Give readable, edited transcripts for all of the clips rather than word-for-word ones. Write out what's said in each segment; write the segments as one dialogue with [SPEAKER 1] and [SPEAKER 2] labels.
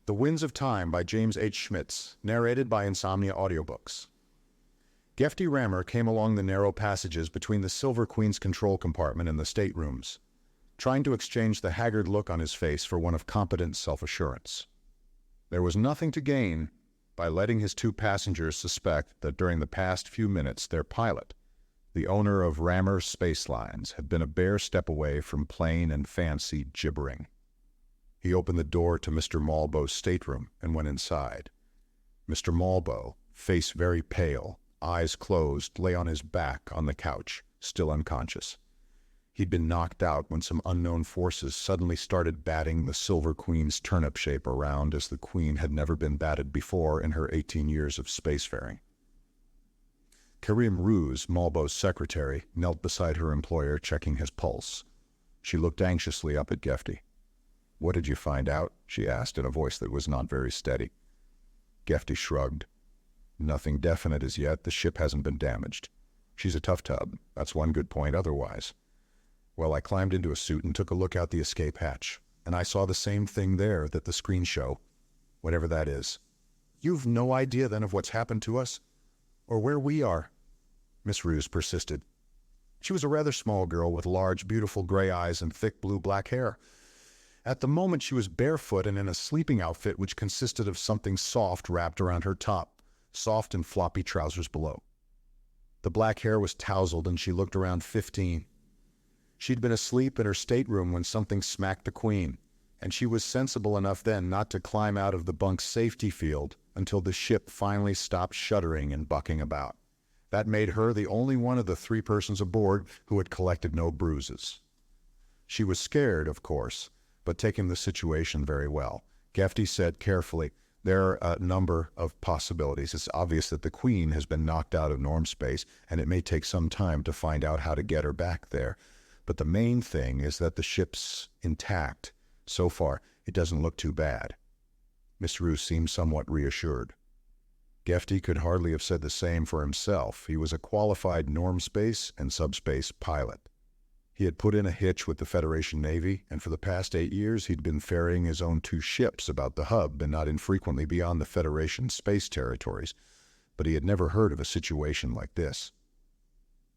[SPEAKER 1] The Winds of Time by James H. Schmitz, narrated by Insomnia Audiobooks. Gefty Rammer came along the narrow passages between the Silver Queen's control compartment and the staterooms, trying to exchange the haggard look on his face for one of competent self-assurance. There was nothing to gain by letting his two passengers suspect that during the past few minutes their pilot, the owner of Rammer Space Lines, had been a bare step away from plain and fancy gibbering. He opened the door to Mr. Malbo's stateroom and went inside. Mr. Malbo, face very pale, eyes closed, lay on his back on the couch, still unconscious. He'd been knocked out when some unknown forces suddenly started batting the Silver Queen's turnip shape around as the Queen had never been batted before in her 18 years of spacefaring. Karim Ruse, Malbo's secretary, knelt beside her employer, checking his pulse. She looked anxiously up at Gefty. "What did you find out?" she asked in a voice that was not very steady. Gefty shrugged. "Nothing definite as yet. The ship hasn't been damaged. She's a tough tub. That's one good point otherwise. Well, I climbed into a suit and took a look out the escape hatch, and I saw the same thing there that the screens show, whatever that is." "You've no idea then of what's happened to us? Or where we are?" Miss Ruse persisted. She was a rather small girl with large, beautiful gray eyes and thick blue-black hair. At the moment she was barefoot and in a sleeping outfit which consisted of something soft wrapped around her top, soft and floppy trousers below. The black hair was tousled and she looked around 15. She'd been asleep in her stateroom when something smacked the Queen, and she was sensible enough then not to climb out of the bunk's safety field until the ship finally stopped shuddering and bucking about. That made her the only one of the three persons aboard who had collected no bruises. She was scared, of course, but taking the situation very well. Gefty said carefully, "There are a number of possibilities. It's obvious that the Queen has been knocked out of norm space, and it may take some time to find out how to get her back there. But the main thing is that the ship's intact. So far, it doesn't look too bad." Miss Ruse seemed somewhat reassured. Gefty could hardly have said the same for himself. He was a qualified norm space and subspace pilot. He had put in a hitch with the Federation Navy, and for the past 8 years he'd been ferrying his own 2 ships about the hub and not infrequently beyond the Federation space territories, but he had never heard of a situation like this.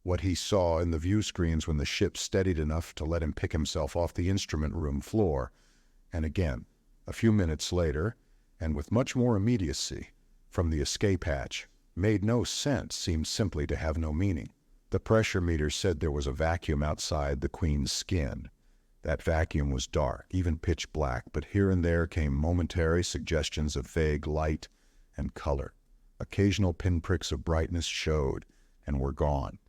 [SPEAKER 1] What he saw in the view screens when the ship steadied enough to let him pick himself off the instrument room floor, and again, a few minutes later, and with much more immediacy, from the escape hatch, made no sense, seemed simply to have no meaning. The pressure meter said there was a vacuum outside the Queen's skin. That vacuum was dark, even pitch black, but here and there came momentary suggestions of vague light and color. Occasional pinpricks of brightness showed and were gone.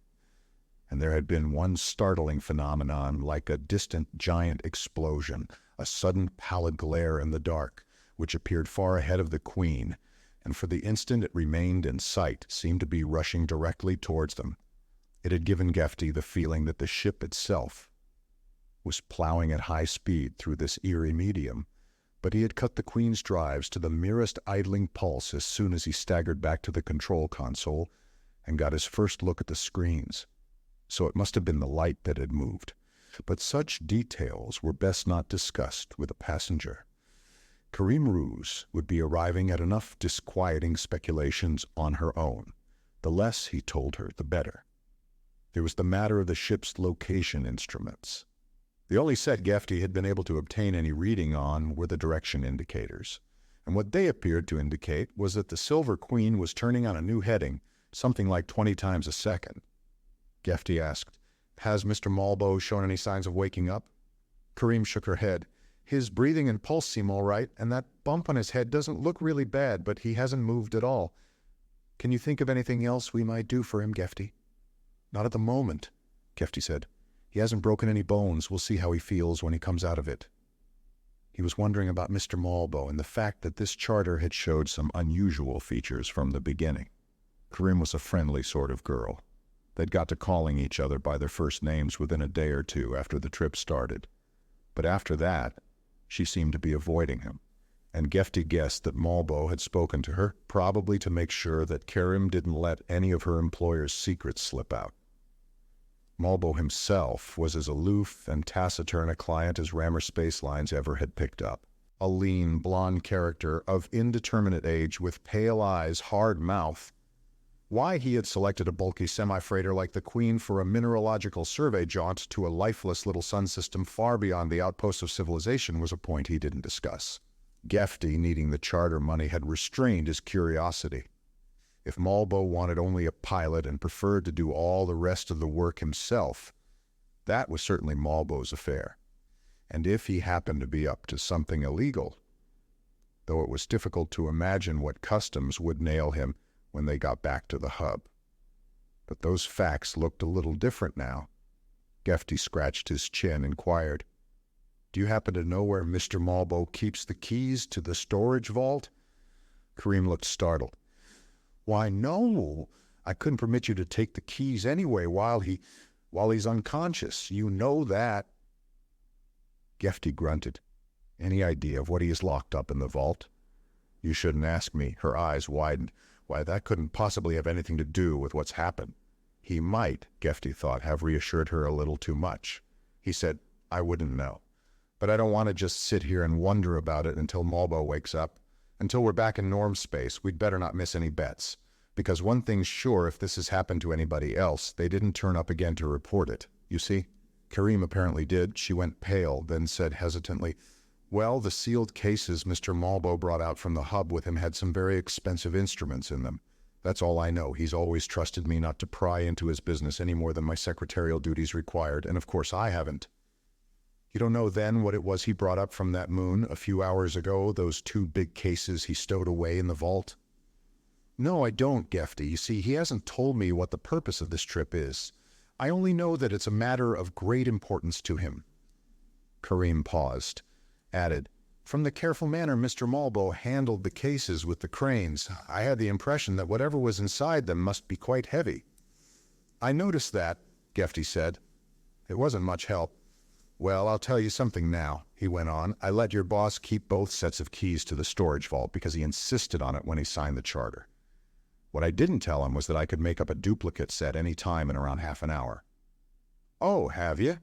[SPEAKER 1] And there had been one startling phenomenon, like a distant giant explosion, a sudden pallid glare in the dark, which appeared far ahead of the Queen, and for the instant it remained in sight, seemed to be rushing directly towards them. It had given Gefty the feeling that the ship itself was plowing at high speed through this eerie medium, but he had cut the Queen's drives to the merest idling pulse as soon as he staggered back to the control console and got his first look at the screens. So it must have been the light that had moved. But such details were best not discussed with a passenger. Karim Ruse would be arriving at enough disquieting speculations on her own. The less he told her, the better. There was the matter of the ship's location instruments. The only set Gefty had been able to obtain any reading on were the direction indicators, and what they appeared to indicate was that the Silver Queen was turning on a new heading, something like 20 times a second. Gefty asked, "Has Mr. Malbo shown any signs of waking up?" Karim shook her head. "His breathing and pulse seem all right, and that bump on his head doesn't look really bad, but he hasn't moved at all. Can you think of anything else we might do for him, Gefty?" "Not at the moment," Gefty said. "He hasn't broken any bones. We'll see how he feels when he comes out of it." He was wondering about Mr. Malbo and the fact that this charter had showed some unusual features from the beginning. Karim was a friendly sort of girl. They'd got to calling each other by their first names within a day or two after the trip started. But after that, she seemed to be avoiding him, and Gefty guessed that Malbo had spoken to her, probably to make sure that Karim didn't let any of her employer's secrets slip out. Malbo himself was as aloof and taciturn a client as Rammer Space Lines ever had picked up. a lean, blonde character of indeterminate age with pale eyes, hard mouth. Why he had selected a bulky semi-freighter like the Queen for a mineralogical survey jaunt to a lifeless little sun system far beyond the outposts of civilization was a point he didn't discuss. Gefty, needing the charter money, had restrained his curiosity. If Malbo wanted only a pilot and preferred to do all the rest of the work himself, that was certainly Malbo's affair. And if he happened to be up to something illegal, though it was difficult to imagine what customs would nail him when they got back to the hub. But those facts looked a little different now. Gefty scratched his chin, inquired, "Do you happen to know where Mr. Malbo keeps the keys to the storage vault?" Kareem looked startled. "Why, no. I couldn't permit you to take the keys anyway while he's unconscious. You know that." Gefty grunted. "Any idea of what he has locked up in the vault?" "You shouldn't ask me." Her eyes widened. "Why, that couldn't possibly have anything to do with what's happened." He might, Gefty thought, have reassured her a little too much. He said, "I wouldn't know. But I don't want to just sit here and wonder about it until Malbo wakes up. Until we're back in norm space, we'd better not miss any bets. Because one thing's sure, if this has happened to anybody else, they didn't turn up again to report it. You see?" Kareem apparently did. She went pale, then said hesitantly, "Well, the sealed cases Mr. Malbo brought out from the hub with him had some very expensive instruments in them. That's all I know. He's always trusted me not to pry into his business any more than my secretarial duties required, and of course I haven't." "You don't know then what it was he brought up from that moon a few hours ago, those 2 big cases he stowed away in the vault?" "No, I don't, Gefty. You see, he hasn't told me what the purpose of this trip is. I only know that it's a matter of great importance to him." Kareem paused, added, "From the careful manner Mr. Malbo handled the cases with the cranes, I had the impression that whatever was inside them must be quite heavy." "I noticed that," Gefty said. "It wasn't much help. Well, I'll tell you something now," he went on. "I let your boss keep both sets of keys to the storage vault because he insisted on it when he signed the charter. What I didn't tell him was that I could make up a duplicate set any time in around half an hour." "Oh, have you?"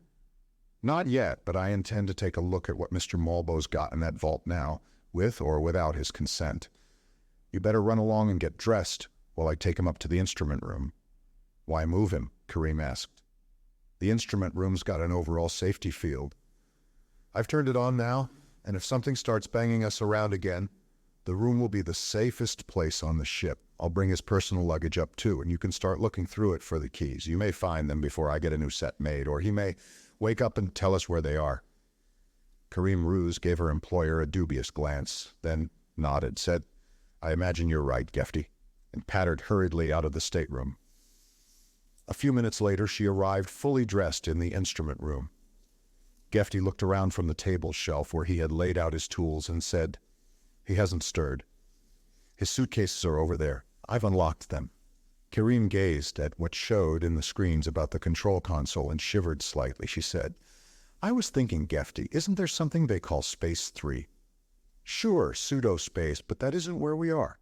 [SPEAKER 1] "Not yet, but I intend to take a look at what Mr. Malbo's got in that vault now, with or without his consent. You better run along and get dressed while I take him up to the instrument room." "Why move him?" Kareem asked. "The instrument room's got an overall safety field. I've turned it on now, and if something starts banging us around again, the room will be the safest place on the ship. I'll bring his personal luggage up too, and you can start looking through it for the keys. You may find them before I get a new set made, or he may wake up and tell us where they are." Kareem Ruse gave her employer a dubious glance, then nodded, said, "I imagine you're right, Gefty," and pattered hurriedly out of the stateroom. A few minutes later, she arrived fully dressed in the instrument room. Gefty looked around from the table shelf where he had laid out his tools and said, "He hasn't stirred. His suitcases are over there. I've unlocked them." Kareem gazed at what showed in the screens about the control console and shivered slightly. She said, "I was thinking, Gefty, isn't there something they call Space 3? "Sure, pseudo-space, but that isn't where we are.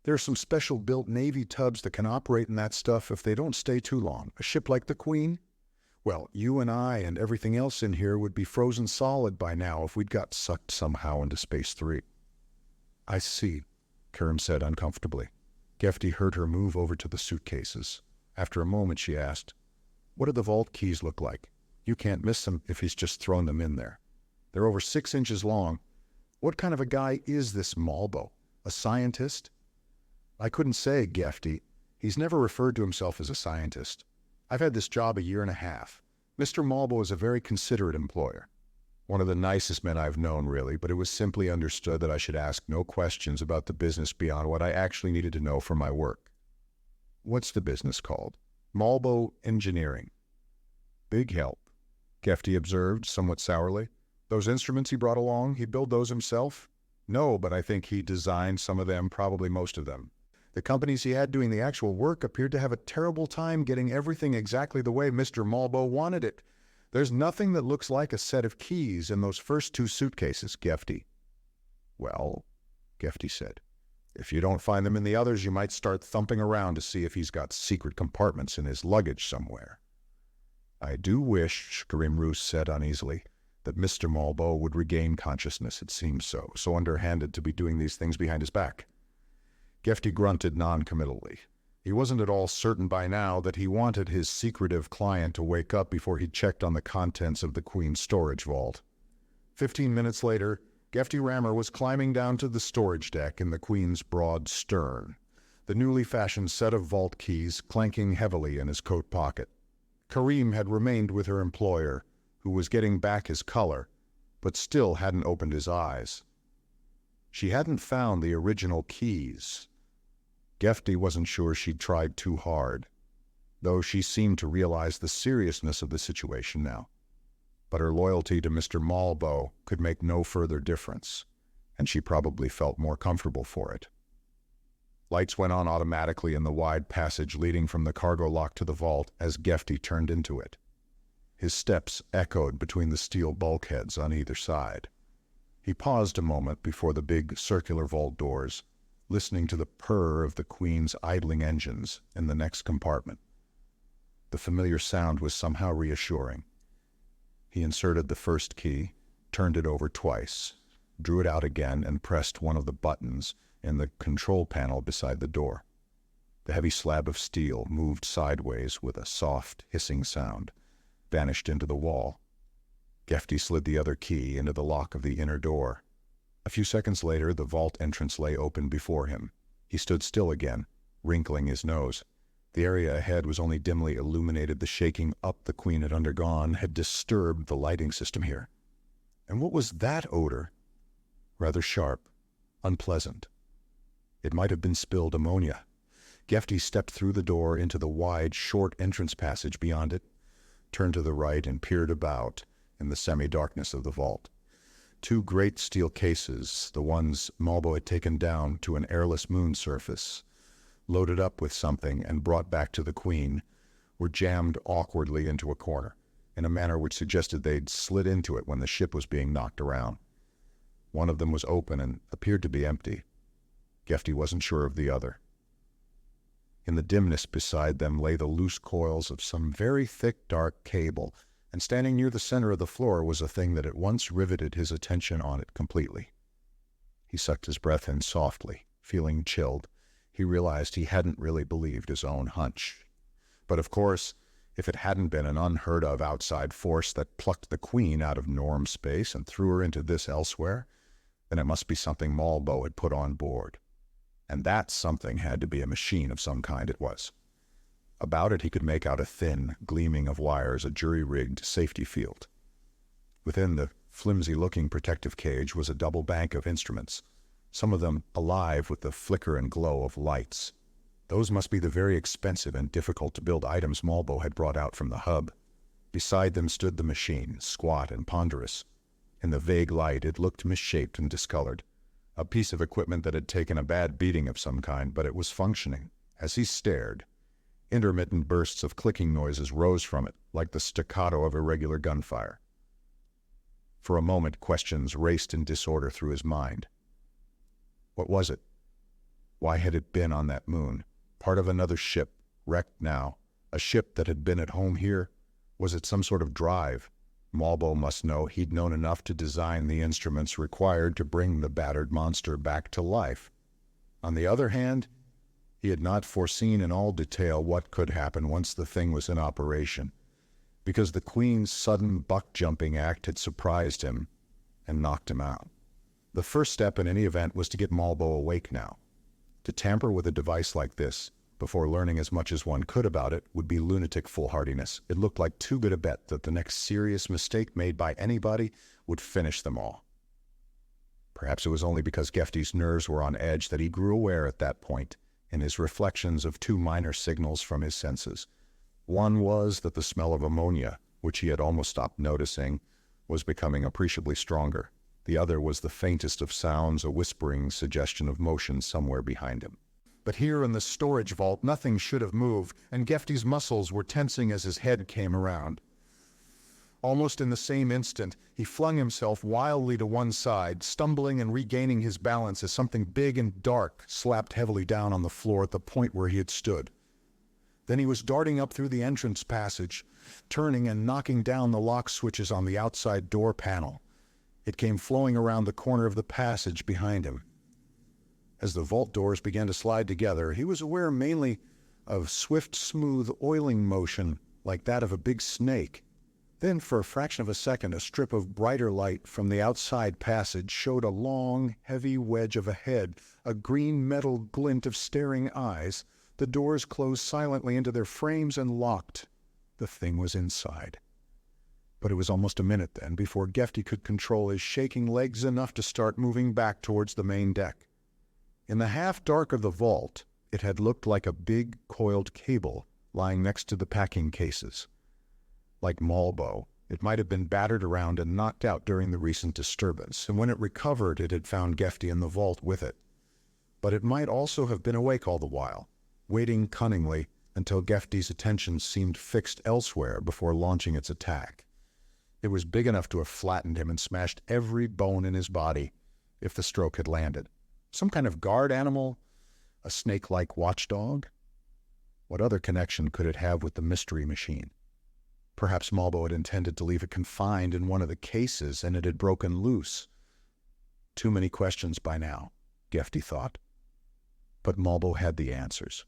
[SPEAKER 1] There are some special-built Navy tubs that can operate in that stuff if they don't stay too long. A ship like the Queen? Well, you and I and everything else in here would be frozen solid by now if we'd got sucked somehow into Space 3. "I see," Kareem said uncomfortably. Gefty heard her move over to the suitcases. After a moment, she asked, "What do the vault keys look like? You can't miss them if he's just thrown them in there. They're over 6 inches long. What kind of a guy is this Malbo? A scientist?" "I couldn't say, Gefty. He's never referred to himself as a scientist. I've had this job a year and a half. Mr. Malbo is a very considerate employer. One of the nicest men I've known, really, but it was simply understood that I should ask no questions about the business beyond what I actually needed to know for my work." "What's the business called?" "Malbo Engineering." "Big help," Gefty observed, somewhat sourly. "Those instruments he brought along, he built those himself?" "No, but I think he designed some of them, probably most of them. The companies he had doing the actual work appeared to have a terrible time getting everything exactly the way Mr. Malbo wanted it. There's nothing that looks like a set of keys in those first 2 suitcases, Gefty." "Well," Gefty said, "if you don't find them in the others, you might start thumping around to see if he's got secret compartments in his luggage somewhere." "I do wish," Kareem Ruse said uneasily, That Mr. Malbo would regain consciousness, it seemed so underhanded to be doing these things behind his back. Gefty grunted non-committally. He wasn't at all certain by now that he wanted his secretive client to wake up before he checked on the contents of the Queen's storage vault. 15 minutes later, Gefty Rammer was climbing down to the storage deck in the Queen's broad stern, the newly fashioned set of vault keys clanking heavily in his coat pocket. Kareem had remained with her employer, who was getting back his color, but still hadn't opened his eyes. She hadn't found the original keys. Gefty wasn't sure she'd tried too hard, though she seemed to realize the seriousness of the situation now. But her loyalty to Mr. Malbo could make no further difference, and she probably felt more comfortable for it. Lights went on automatically in the wide passage leading from the cargo lock to the vault as Gefty turned into it. His steps echoed between the steel bulkheads on either side. He paused a moment before the big circular vault doors, listening to the purr of the Queen's idling engines in the next compartment. The familiar sound was somehow reassuring. He inserted the first key, turned it over twice, drew it out again, and pressed one of the buttons in the control panel beside the door. The heavy slab of steel moved sideways with a soft, hissing sound, vanished into the wall. Gefty slid the other key into the lock of the inner door. A few seconds later, the vault entrance lay open before him. He stood still again, wrinkling his nose. The area ahead was only dimly illuminated. The shaking up the Queen had undergone had disturbed the lighting system here. And what was that odor? Rather sharp, unpleasant. It might have been spilled ammonia. Gefty stepped through the door into the wide, short entrance passage beyond it, turned to the right and peered about in the semi-darkness of the vault. Two great steel cases, the ones Malbo had taken down to an airless moon surface, loaded up with something and brought back to the Queen, were jammed awkwardly into a corner, in a manner which suggested they'd slid into it when the ship was being knocked around. One of them was open and appeared to be empty. Gefty wasn't sure of the other. In the dimness beside them lay the loose coils of some very thick, dark cable, and standing near the center of the floor was a thing that at once riveted his attention on it completely. He sucked his breath in softly, feeling chilled. He realized he hadn't really believed his own hunch. But of course, if it hadn't been an unheard-of outside force that plucked the Queen out of norm space and threw her into this elsewhere, then it must be something Malbo had put on board. And that something had to be a machine of some kind. It was. About it he could make out a thin, gleaming of wires, a jury-rigged safety field. Within the flimsy-looking protective cage was a double bank of instruments, some of them alive with the flicker and glow of lights. Those must be the very expensive and difficult-to-build items Malbo had brought out from the hub. Beside them stood the machine, squat and ponderous. In the vague light it looked misshaped and discolored. A piece of equipment that had taken a bad beating of some kind, but it was functioning. As he stared, intermittent bursts of clicking noises rose from it, like the staccato of irregular gunfire. For a moment, questions raced in disorder through his mind. What was it? Why had it been on that moon? Part of another ship, wrecked now. A ship that had been at home here? Was it some sort of drive? Malbo must know. He'd known enough to design the instruments required to bring the battered monster back to life. On the other hand, he had not foreseen in all detail what could happen once the thing was in operation, because the Queen's sudden buck-jumping act had surprised him and knocked him out. The first step in any event was to get Malbo awake now. To tamper with a device like this, before learning as much as one could about it, would be lunatic foolhardiness. It looked like too good a bet that the next serious mistake made by anybody would finish them all. Perhaps it was only because Gefty's nerves were on edge that he grew aware at that point, in his reflections, of two minor signals from his senses. One was that the smell of ammonia, which he had almost stopped noticing, was becoming appreciably stronger. The other was the faintest of sounds, a whispering suggestion of motion somewhere behind him. But here in the storage vault, nothing should have moved, and Gefty's muscles were tensing as his head came around. Almost in the same instant, he flung himself wildly to one side, stumbling and regaining his balance as something big and dark slapped heavily down on the floor at the point where he had stood. Then he was darting up through the entrance passage, turning and knocking down the lock switches on the outside door panel. It came flowing around the corner of the passage behind him. As the vault doors began to slide together, he was aware mainly of swift, smooth oiling motion like that of a big snake. Then, for a fraction of a second, a strip of brighter light from the outside passage showed a long, heavy wedge of a head, a green metal glint of staring eyes. The doors closed silently into their frames and locked. The thing was inside. But it was almost a minute then before Gefty could control his shaking legs enough to start moving back towards the main deck. In the half-dark of the vault, it had looked like a big, coiled cable lying next to the packing cases. Like Malbo, it might have been battered around and knocked out during the recent disturbance, and when it recovered, it had found Gefty in the vault with it. But it might also have been awake all the while, waiting cunningly until Gefty's attention seemed fixed elsewhere before launching its attack. It was big enough to have flattened him and smashed every bone in his body if the stroke had landed. Some kind of guard animal? A snake-like watchdog? What other connection could it have with the mystery machine? Perhaps Malbo had intended to leave it confined in one of the cases and it had broken loose. Too many questions by now, Gefty thought. But Malbo had the answers.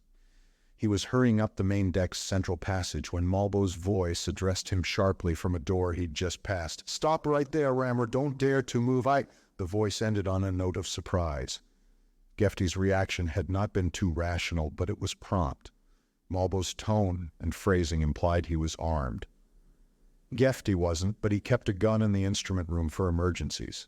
[SPEAKER 1] He was hurrying up the main deck's central passage when Malbo's voice addressed him sharply from a door he'd just passed. "Stop right there, Rammer. Don't dare to move. The voice ended on a note of surprise. Gefty's reaction had not been too rational, but it was prompt. Malbo's tone and phrasing implied he was armed. Gefty wasn't, but he kept a gun in the instrument room for emergencies.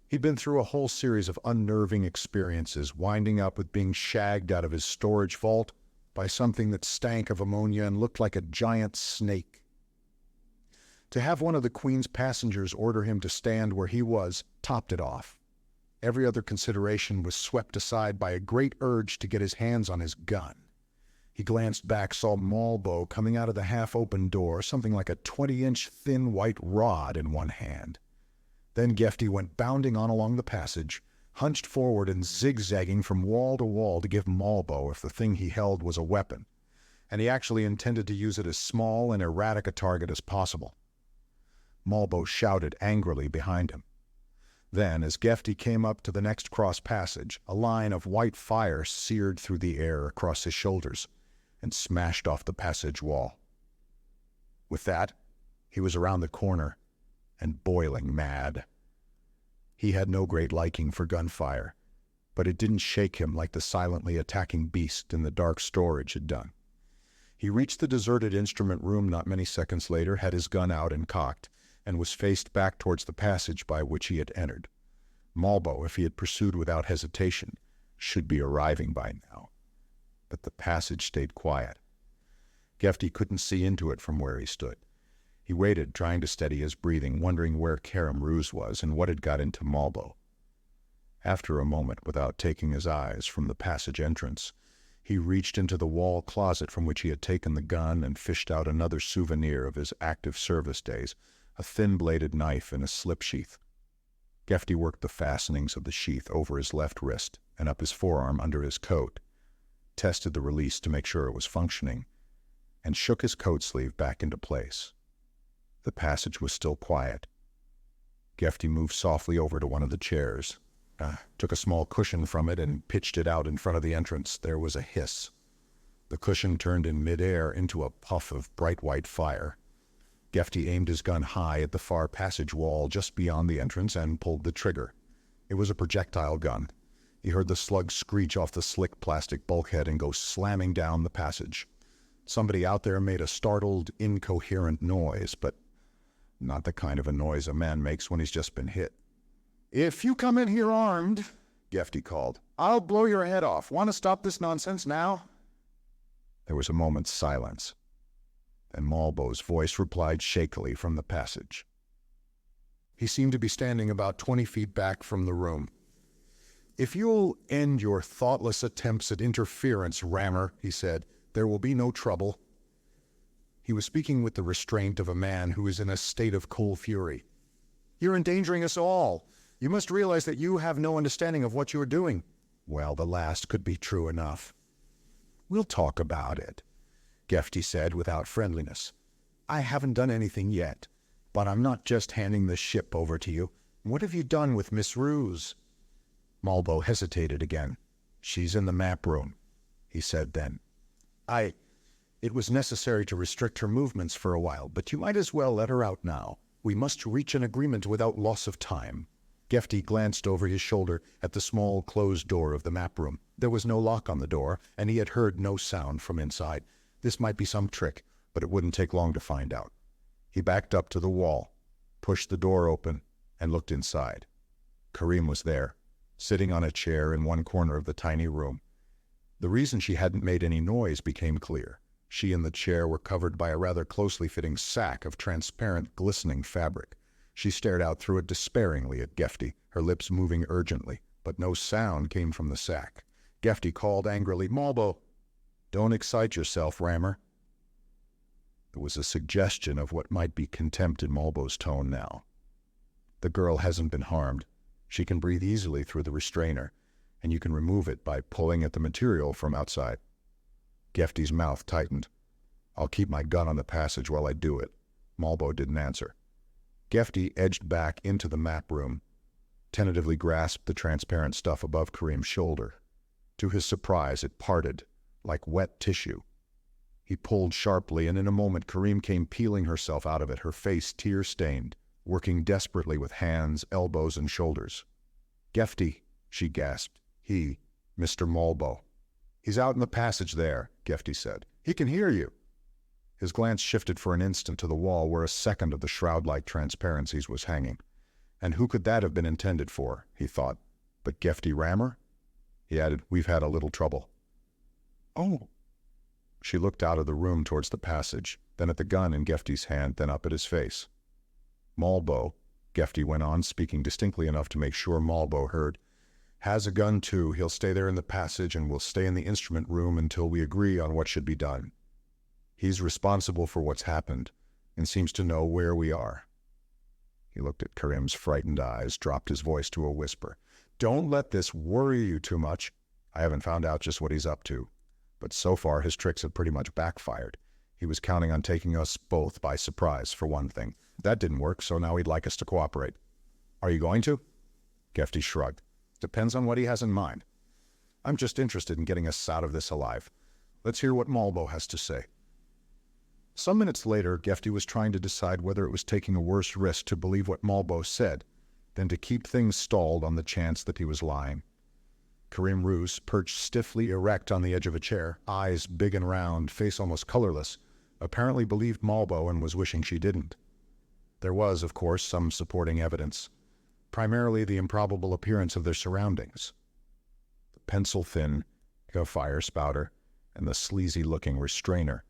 [SPEAKER 1] He'd been through a whole series of unnerving experiences, winding up with being shagged out of his storage vault by something that stank of ammonia and looked like a giant snake. To have one of the Queen's passengers order him to stand where he was topped it off. Every other consideration was swept aside by a great urge to get his hands on his gun. He glanced back, saw Malbo coming out of the half-open door, something like a 20-inch thin white rod in one hand. Then Gefty went bounding on along the passage, hunched forward and zigzagging from wall to wall to give Malbo if the thing he held was a weapon, and he actually intended to use it as small and erratic a target as possible. Malbo shouted angrily behind him. Then, as Gefty came up to the next cross passage, a line of white fire seared through the air across his shoulders and smashed off the passage wall. With that, he was around the corner and boiling mad. He had no great liking for gunfire, but it didn't shake him like the silently attacking beast in the dark storage had done. He reached the deserted instrument room not many seconds later, had his gun out and cocked, and was faced back towards the passage by which he had entered. Malbo, if he had pursued without hesitation, should be arriving by now. But the passage stayed quiet. Gefty couldn't see into it from where he stood. He waited, trying to steady his breathing, wondering where Karam Ruse was and what had got into Malbo. After a moment, without taking his eyes from the passage entrance, he reached into the wall closet from which he had taken the gun and fished out another souvenir of his active service days, a thin-bladed knife in a slip sheath. Gefty worked the fastenings of the sheath over his left wrist and up his forearm under his coat, tested the release to make sure it was functioning, and shook his coat sleeve back into place. The passage was still quiet. Gefty moved softly over to one of the chairs, took a small cushion from it and pitched it out in front of the entrance. There was a hiss. The cushion turned in midair into a puff of bright white fire. Gefty aimed his gun high at the far passage wall just beyond the entrance and pulled the trigger. It was a projectile gun. He heard the slug screech off the slick plastic bulkhead and go slamming down the passage. Somebody out there made a startled, incoherent noise, but not the kind of a noise a man makes when he's just been hit. "If you come in here armed," Gefty called, "I'll blow your head off. Want to stop this nonsense now?" There was a moment's silence. Then Malbo's voice replied shakily from the passage. He seemed to be standing about 20 feet back from the room. "If you'll end your thoughtless attempts at interference, Rammer," he said, "there will be no trouble." He was speaking with the restraint of a man who is in a state of cool fury. "You're endangering us all. You must realize that you have no understanding of what you're doing." Well, the last could be true enough. "We'll talk about it." Gefty said without friendliness. "I haven't done anything yet, but I'm not just handing the ship over to you. What have you done with Miss Ruse?" Malbo hesitated again. "She's in the map room," he said then. It was necessary to restrict her movements for a while, but you might as well let her out now. We must reach an agreement without loss of time." Gefty glanced over his shoulder at the small closed door of the map room. There was no lock on the door, and he had heard no sound from inside. This might be some trick, but it wouldn't take long to find out. He backed up to the wall, pushed the door open, and looked inside. Kareem was there, sitting on a chair in one corner of the tiny room. The reason she hadn't made any noise became clear. She and the chair were covered by a rather closely fitting sack of transparent, glistening fabric. She stared out through it despairingly at Gefty, her lips moving urgently, but no sound came from the sack. Gefty called angrily, "Malbo!" "Don't excite yourself, Rammer." There was a suggestion of what might be contempt in Malbo's tone now. "The girl hasn't been harmed. She can breathe easily through the restrainer, and you can remove it by pulling at the material from outside." Gefty's mouth tightened. "I'll keep my gun on the passage while I do it." Malbo didn't answer. Gefty edged back into the map room, tentatively grasped the transparent stuff above Kareem's shoulder. To his surprise, it parted, like wet tissue. He pulled sharply, and in a moment Kareem came peeling herself out of it, her face tear-stained, working desperately with hands, elbows, and shoulders. "Gefty," she gasped. Mr. Malbo." "He's out in the passage there," Gefty said. "He can hear you." His glance shifted for an instant to the wall where a second of the shroud-like transparencies was hanging. And who could that have been intended for, he thought. But Gefty Rammer? He added, "We've had a little trouble." "Oh." She looked out of the room towards the passage, then at the gun in Gefty's hand, then up at his face. "Malbo," Gefty went on, speaking distinctly enough to make sure Malbo heard, "has a gun too. He'll stay there in the passage and we'll stay in the instrument room until we agree on what should be done. He's responsible for what's happened and seems to know where we are." He looked at Kareem's frightened eyes, dropped his voice to a whisper. "Don't let this worry you too much. I haven't found out just what he's up to, but so far his tricks have pretty much backfired. He was counting on taking us both by surprise, for one thing. That didn't work, so now he'd like us to cooperate. Are you going to?" Gefty shrugged. "Depends on what he has in mind. I'm just interested in getting us out of this alive. Let's hear what Malbo has to say." Some minutes later, Gefty was trying to decide whether it was taking a worse risk to believe what Malbo said than to keep things stalled on the chance that he was lying. Kareem Roos, perched stiffly erect on the edge of a chair, eyes big and round, face almost colorless, apparently believed Malbo and was wishing she didn't. There was, of course, some supporting evidence, primarily the improbable appearance of their surroundings. The pencil-thin fire spouter and the sleazy-looking restrainer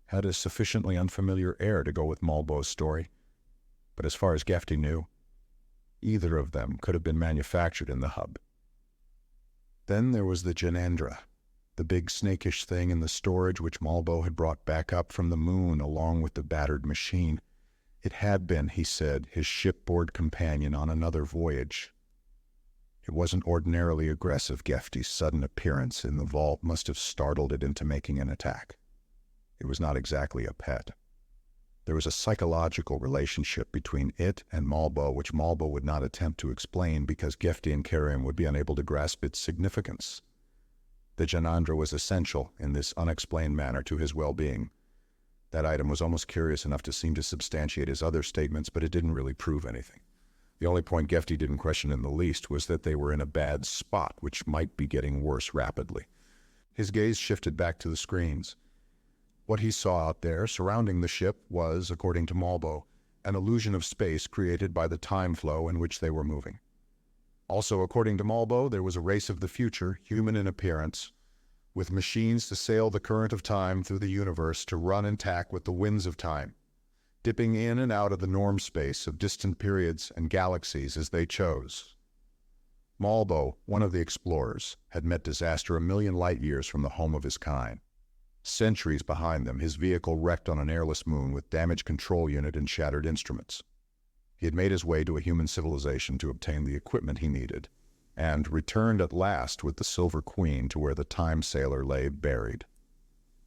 [SPEAKER 1] had a sufficiently unfamiliar air to go with Malbo's story, but as far as Gefty knew, either of them could have been manufactured in the hub. Then there was the Janandra, the big snakish thing in the storage which Malbo had brought back up from the moon along with the battered machine. It had been, he said, his shipboard companion on another voyage. It wasn't ordinarily aggressive. Gefty's sudden appearance in the vault must have startled it into making an attack. It was not exactly a pet. There was a psychological relationship between it and Malbo which Malbo would not attempt to explain because Gefty and Kareem would be unable to grasp its significance. The Janandra was essential in this unexplained manner to his well-being. That item was almost curious enough to seem to substantiate his other statements, but it didn't really prove anything. The only point Gefty didn't question in the least was that they were in a bad spot, which might be getting worse rapidly. His gaze shifted back to the screens. What he saw out there, surrounding the ship, was, according to Malbo, an illusion of space created by the time flow in which they were moving. Also, according to Malbo, there was a race of the future, human in appearance, with machines to sail the current of time through the universe to run and tack with the winds of time, dipping in and out of the norm space of distant periods and galaxies as they chose. Malbo, one of the explorers, had met disaster 1,000,000 light-years from the home of his kind. Centuries behind them, his vehicle wrecked on an airless moon with damaged control unit and shattered instruments. He had made his way to a human civilization to obtain the equipment he needed, and returned at last with the Silver Queen to where the time sailor lay buried.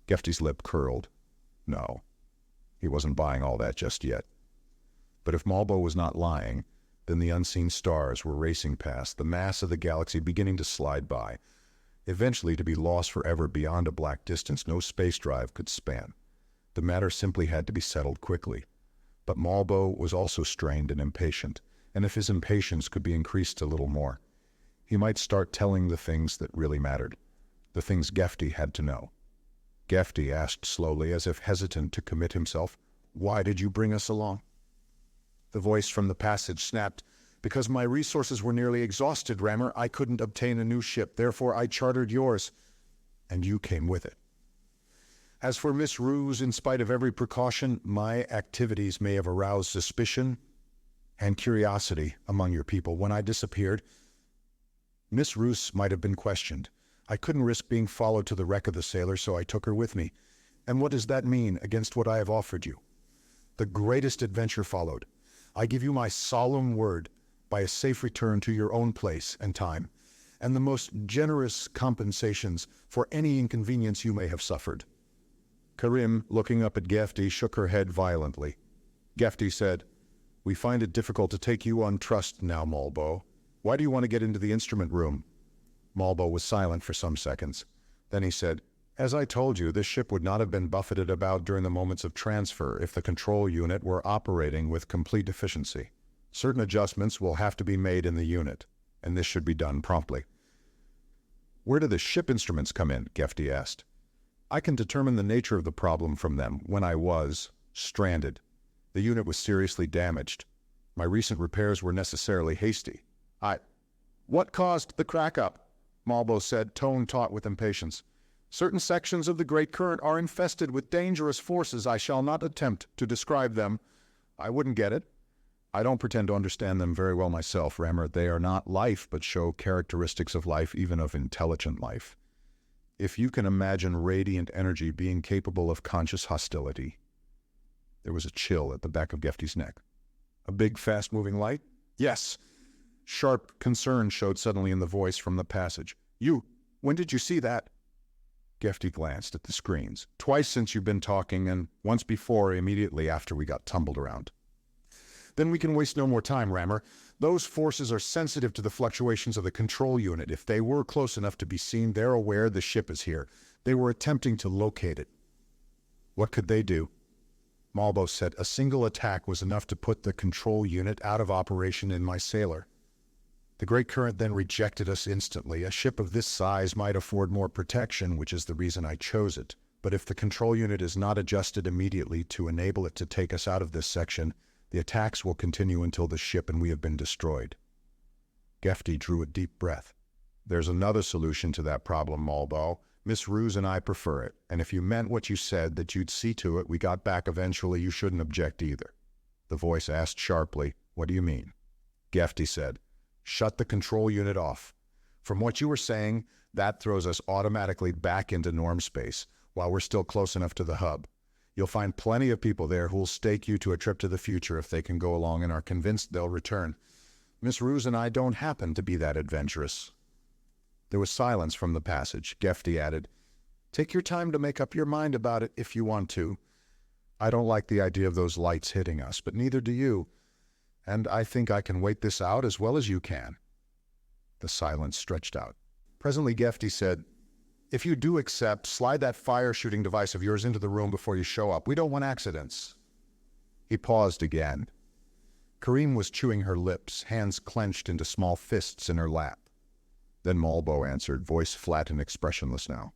[SPEAKER 1] Gefty's lip curled. No, he wasn't buying all that just yet. But if Malbo was not lying, then the unseen stars were racing past, the mass of the galaxy beginning to slide by, eventually to be lost forever beyond a black distance no space drive could span. The matter simply had to be settled quickly. But Malbo was also strained and impatient, and if his impatience could be increased a little more, he might start telling the things that really mattered, the things Gefty had to know. Gefty asked slowly, as if hesitant to commit himself, "Why did you bring us along?" The voice from the passage snapped, "Because my resources were nearly exhausted, Rammer. I couldn't obtain a new ship, therefore I chartered yours, and you came with it. As for Miss Ruse, in spite of every precaution, my activities may have aroused suspicion and curiosity among your people. When I disappeared, Miss Ruse might have been questioned. I couldn't risk being followed to the wreck of the sailor, so I took her with me. And what does that mean against what I have offered you? The greatest adventure followed. I give you my solemn word by a safe return to your own place and time, and the most generous compensations for any inconvenience you may have suffered." Karim, looking up at Gefty, shook her head violently. Gefty said, "We find it difficult to take you on trust now, Malbo. Why do you want to get into the instrument room?" Malbo was silent for some seconds. Then he said, "As I told you, this ship would not have been buffeted about during the moments of transfer if the control unit were operating with complete efficiency. Certain adjustments will have to be made in the unit, and this should be done promptly." "Where do the ship instruments come in?" Gefty asked. "I can determine the nature of the problem from them when I was stranded. The unit was seriously damaged. My recent repairs were necessarily hasty. What caused the crack-up?" Malbo said, tone taut with impatience. "Certain sections of the great current are infested with dangerous forces. I shall not attempt to describe them. I wouldn't get it. I don't pretend to understand them very well myself, Rammer. They are not life, but show characteristics of life, even of intelligent life. If you can imagine radiant energy being capable of conscious hostility." There was a chill at the back of Gefty's neck. "A big, fast-moving light?" "Yes." Sharp concern showed suddenly in the voice from the passage. When did you see that?" Gefty glanced at the screens. "Twice since you've been talking, and once before, immediately after we got tumbled around." "Then we can waste no more time, Rammer. Those forces are sensitive to the fluctuations of the control unit. If they were close enough to be seen, they're aware the ship is here. They were attempting to locate it." "What could they do?" Malbo said, "A single attack was enough to put the control unit out of operation in my sailor. The great current then rejected us instantly. A ship of this size might afford more protection, which is the reason I chose it. But if the control unit is not adjusted immediately to enable it to take us out of this section, the attacks will continue until the ship and we have been destroyed." Gefty drew a deep breath. "There's another solution to that problem, Malbo. Miss Ruse and I prefer it, and if you meant what you said, that you'd see to it we got back eventually, you shouldn't object either." The voice asked sharply, "What do you mean?" Gefty said, "Shut the control unit off. From what you were saying, that throws us automatically back into norm space, while we're still close enough to the hub. You'll find plenty of people there who'll stake you to a trip to the future if they can go along and are convinced they'll return. Miss Ruse and I don't happen to be that adventurous." There was silence from the passage. Gefty added, "Take your time to make up your mind about it if you want to. I don't like the idea of those lights hitting us, but neither do you. And I think I can wait this out as well as you can." The silence stretched out. Presently Gefty said, "If you do accept, slide that fire-shooting device of yours into the room before you show up. We don't want accidents." He paused again. Karim was chewing her lips, hands clenched into small fists in her lap. Then Malbo answered, voice flat and expressionless now.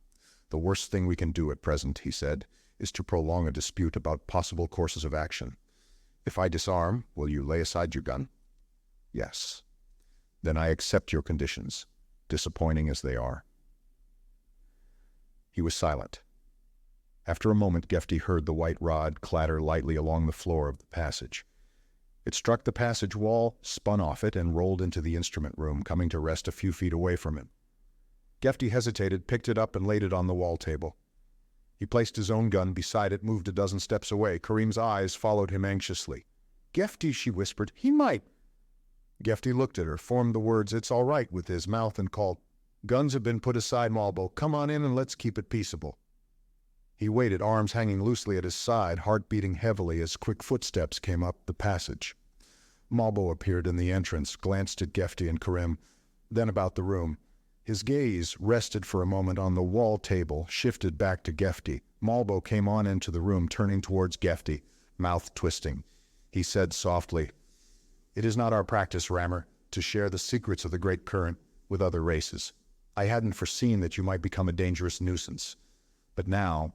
[SPEAKER 1] "The worst thing we can do at present," he said, "is to prolong a dispute about possible courses of action. If I disarm, will you lay aside your gun?" "Yes." "Then I accept your conditions, disappointing as they are." He was silent. After a moment, Gefty heard the white rod clatter lightly along the floor of the passage. It struck the passage wall, spun off it, and rolled into the instrument room, coming to rest a few feet away from him. Gefty hesitated, picked it up, and laid it on the wall table. He placed his own gun beside it, moved a dozen steps away. Karim's eyes followed him anxiously. "Gefty," she whispered, "he might—" Gefty looked at her, formed the words, "It's all right," with his mouth, and called, "Guns have been put aside, Malbo. Come on in and let's keep it peaceable." He waited, arms hanging loosely at his side, heart beating heavily as quick footsteps came up the passage. Malbo appeared in the entrance, glanced at Gefty and Karim, then about the room. His gaze rested for a moment on the wall table, shifted back to Gefty. Malbo came on into the room, turning towards Gefty, mouth twisting. He said softly, "It is not our practice, Rammer, to share the secrets of the Great Current with other races. I hadn't foreseen that you might become a dangerous nuisance. But now—"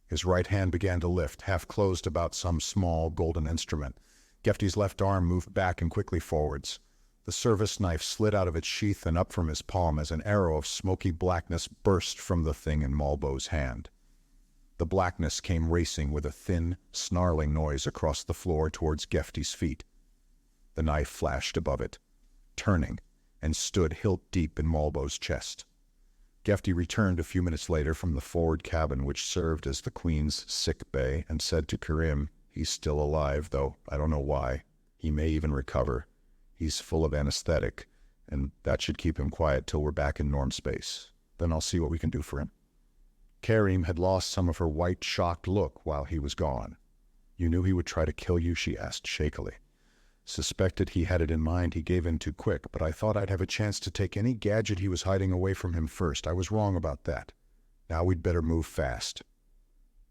[SPEAKER 1] His right hand began to lift, half closed about some small golden instrument. Gefty's left arm moved back and quickly forwards. The service knife slid out of its sheath and up from his palm as an arrow of smoky blackness burst from the thing in Malbo's hand. The blackness came racing with a thin, snarling noise across the floor towards Gefty's feet. The knife flashed above it, turning, and stood hilt deep in Malbo's chest. Gefty returned a few minutes later from the forward cabin which served as the Queen's sick bay and said to Karim, "He's still alive, though I don't know why. He may even recover. He's full of anesthetic, and that should keep him quiet till we're back in norm space. Then I'll see what we can do for him." Karim had lost some of her white, shocked look while he was gone. "You knew he would try to kill you?" she asked shakily. "Suspected he had it in mind. He gave in too quick, but I thought I'd have a chance to take any gadget he was hiding away from him first. I was wrong about that. Now we'd better move fast."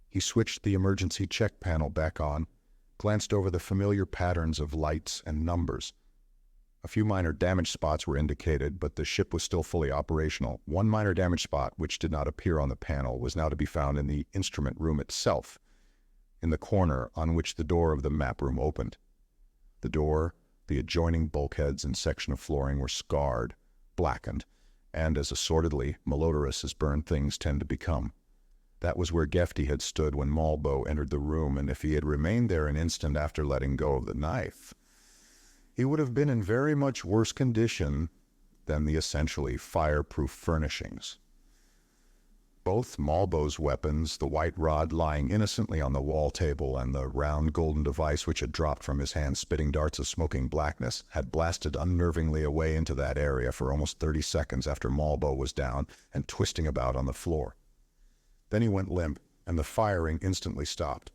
[SPEAKER 1] He switched the emergency check panel back on, glanced over the familiar patterns of lights and numbers. A few minor damage spots were indicated, but the ship was still fully operational. One minor damage spot, which did not appear on the panel, was now to be found in the instrument room itself, in the corner on which the door of the map room opened. The door, the adjoining bulkheads and section of flooring were scarred, blackened, and as assortedly malodorous as burned things tend to become. That was where Gefty had stood when Malbo entered the room, and if he had remained there an instant after letting go of the knife, he would have been in very much worse condition than the essentially fireproof furnishings. Both Malbo's weapons, the white rod lying innocently on the wall table and the round golden device which had dropped from his hand spitting darts of smoking blackness, had blasted unnervingly away into that area for almost 30 seconds after Malbo was down and twisting about on the floor. Then he went limp, and the firing instantly stopped.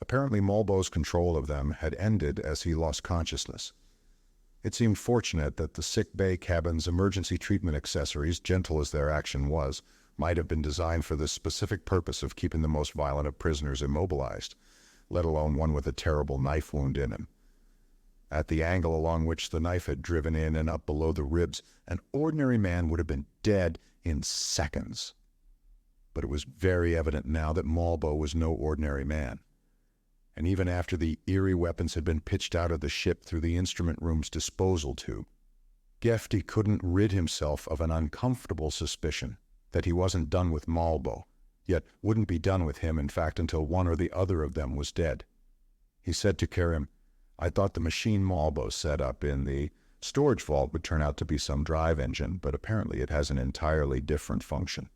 [SPEAKER 1] Apparently Malbo's control of them had ended as he lost consciousness. It seemed fortunate that the sick bay cabin's emergency treatment accessories, gentle as their action was, might have been designed for the specific purpose of keeping the most violent of prisoners immobilized, let alone one with a terrible knife wound in him. At the angle along which the knife had driven in and up below the ribs, an ordinary man would have been dead in seconds. But it was very evident now that Malbo was no ordinary man. And even after the eerie weapons had been pitched out of the ship through the instrument room's disposal tube, Gefty couldn't rid himself of an uncomfortable suspicion that he wasn't done with Malbo, yet wouldn't be done with him, in fact, until one or the other of them was dead. He said to Karim, "I thought the machine Malbo set up in the storage vault would turn out to be some drive engine, but apparently it has an entirely different function."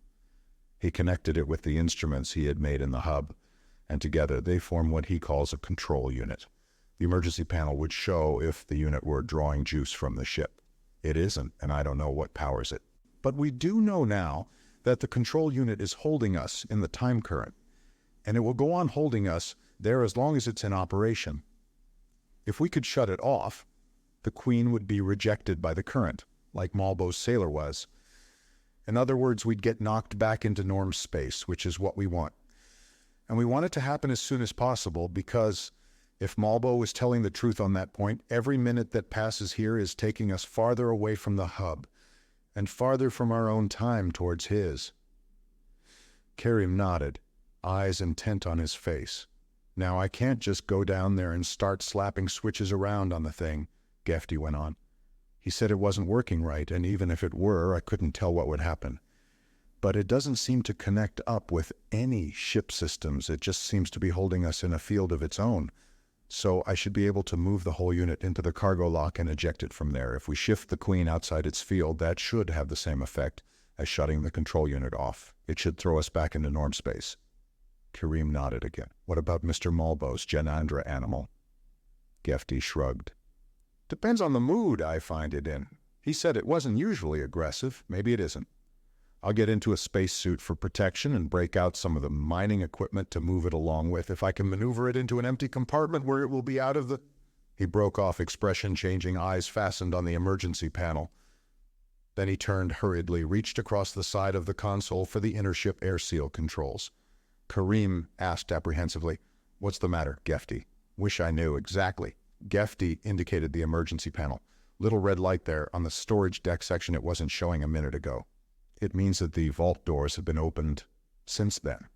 [SPEAKER 1] He connected it with the instruments he had made in the hub, and together they form what he calls a control unit. The emergency panel would show if the unit were drawing juice from the ship. It isn't, and I don't know what powers it. But we do know now that the control unit is holding us in the time current, and it will go on holding us there as long as it's in operation. If we could shut it off, the Queen would be rejected by the current, like Malbo's sailor was. In other words, we'd get knocked back into norm space, which is what we want. And we want it to happen as soon as possible because if Malbo was telling the truth on that point, every minute that passes here is taking us farther away from the hub and farther from our own time towards his. Karim nodded, eyes intent on his face. "Now I can't just go down there and start slapping switches around on the thing," Gefty went on. "He said it wasn't working right, and even if it were, I couldn't tell what would happen. But it doesn't seem to connect up with any ship systems. It just seems to be holding us in a field of its own. So I should be able to move the whole unit into the cargo lock and eject it from there. If we shift the Queen outside its field, that should have the same effect as shutting the control unit off. It should throw us back into norm space." Karim nodded again. "What about Mr. Malbo's Janandra animal?" Gefty shrugged. "Depends on the mood I find it in. He said it wasn't usually aggressive. Maybe it isn't. I'll get into a spacesuit for protection and break out some of the mining equipment to move it along with if I can maneuver it into an empty compartment where it will be out of the... He broke off, expression-changing, eyes fastened on the emergency panel. Then he turned hurriedly, reached across the side of the console for the intership air seal controls. Kareem asked apprehensively, "What's the matter, Gefty?" "Wish I knew exactly." Gefty indicated the emergency panel. "Little red light there on the storage deck section it wasn't showing a minute ago. It means that the vault doors have been opened since then."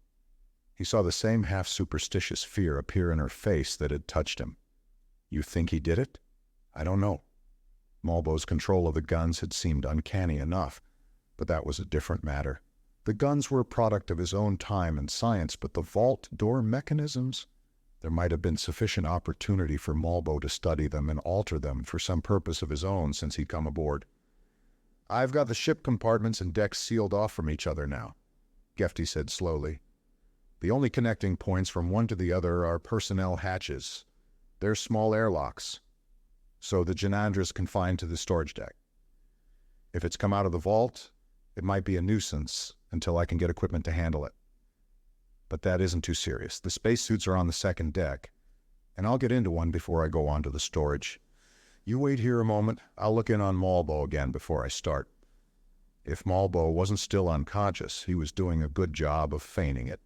[SPEAKER 1] He saw the same half-superstitious fear appear in her face that had touched him. "You think he did it?" "I don't know." Malbo's control of the guns had seemed uncanny enough, but that was a different matter. The guns were a product of his own time and science, but the vault door mechanisms? There might have been sufficient opportunity for Malbo to study them and alter them for some purpose of his own since he'd come aboard. "I've got the ship compartments and decks sealed off from each other now," Gefty said slowly. "The only connecting points from one to the other are personnel hatches. They're small airlocks, so the Janadra's confined to the storage deck. If it's come out of the vault, it might be a nuisance until I can get equipment to handle it. But that isn't too serious. The spacesuits are on the second deck, and I'll get into one before I go on to the storage. You wait here a moment. I'll look in on Malbo again before I start." If Malbo wasn't still unconscious, he was doing a good job of feigning it.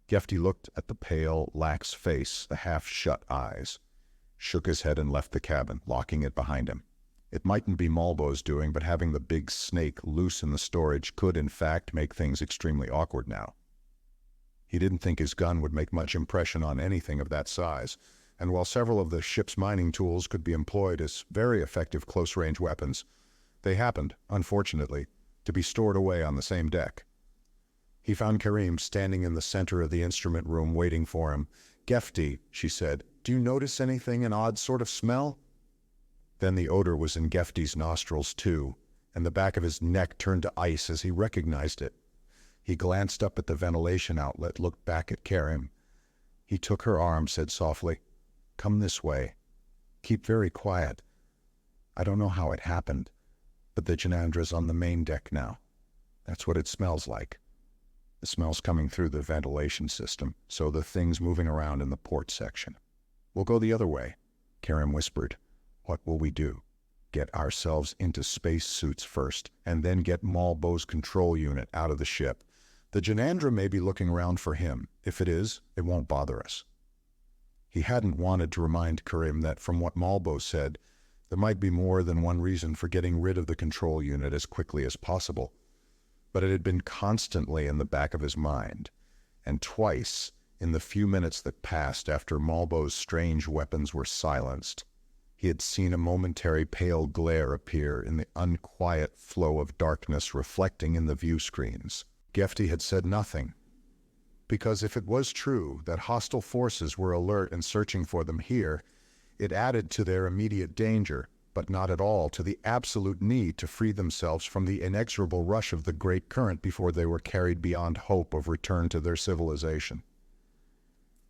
[SPEAKER 1] Gefty looked at the pale, lax face, the half-shut eyes, shook his head and left the cabin, locking it behind him. It mightn't be Malbo's doing, but having the big snake loose in the storage could, in fact, make things extremely awkward now. He didn't think his gun would make much impression on anything of that size, and while several of the ship's mining tools could be employed as very effective close-range weapons, they happened, unfortunately, to be stored away on the same deck. He found Kareem standing in the center of the instrument room waiting for him. "Gefty," she said, "do you notice anything, an odd sort of smell?" Then the odor was in Gefty's nostrils too, and the back of his neck turned to ice as he recognized it. He glanced up at the ventilation outlet, looked back at Kareem. He took her arm, said softly, "Come this way. Keep very quiet. I don't know how it happened, but the Janadra's on the main deck now. That's what it smells like. The smell's coming through the ventilation system, so the thing's moving around in the port section. We'll go the other way," Kareem whispered. "What will we do? Get ourselves into space suits first, and then get Malbo's control unit out of the ship. The Janandra may be looking around for him. If it is, it won't bother us." He hadn't wanted to remind Kareem that, from what Malbo said, there might be more than one reason for getting rid of the control unit as quickly as possible. But it had been constantly in the back of his mind, and twice, in the few minutes that passed after Malbo's strange weapons were silenced, he had seen a momentary pale glare appear in the unquiet flow of darkness reflecting in the view screens. Gefty had said nothing, because if it was true that hostile forces were alert and searching for them here, it added to their immediate danger, but not at all to the absolute need to free themselves from the inexorable rush of the great current before they were carried beyond hope of return to their civilization.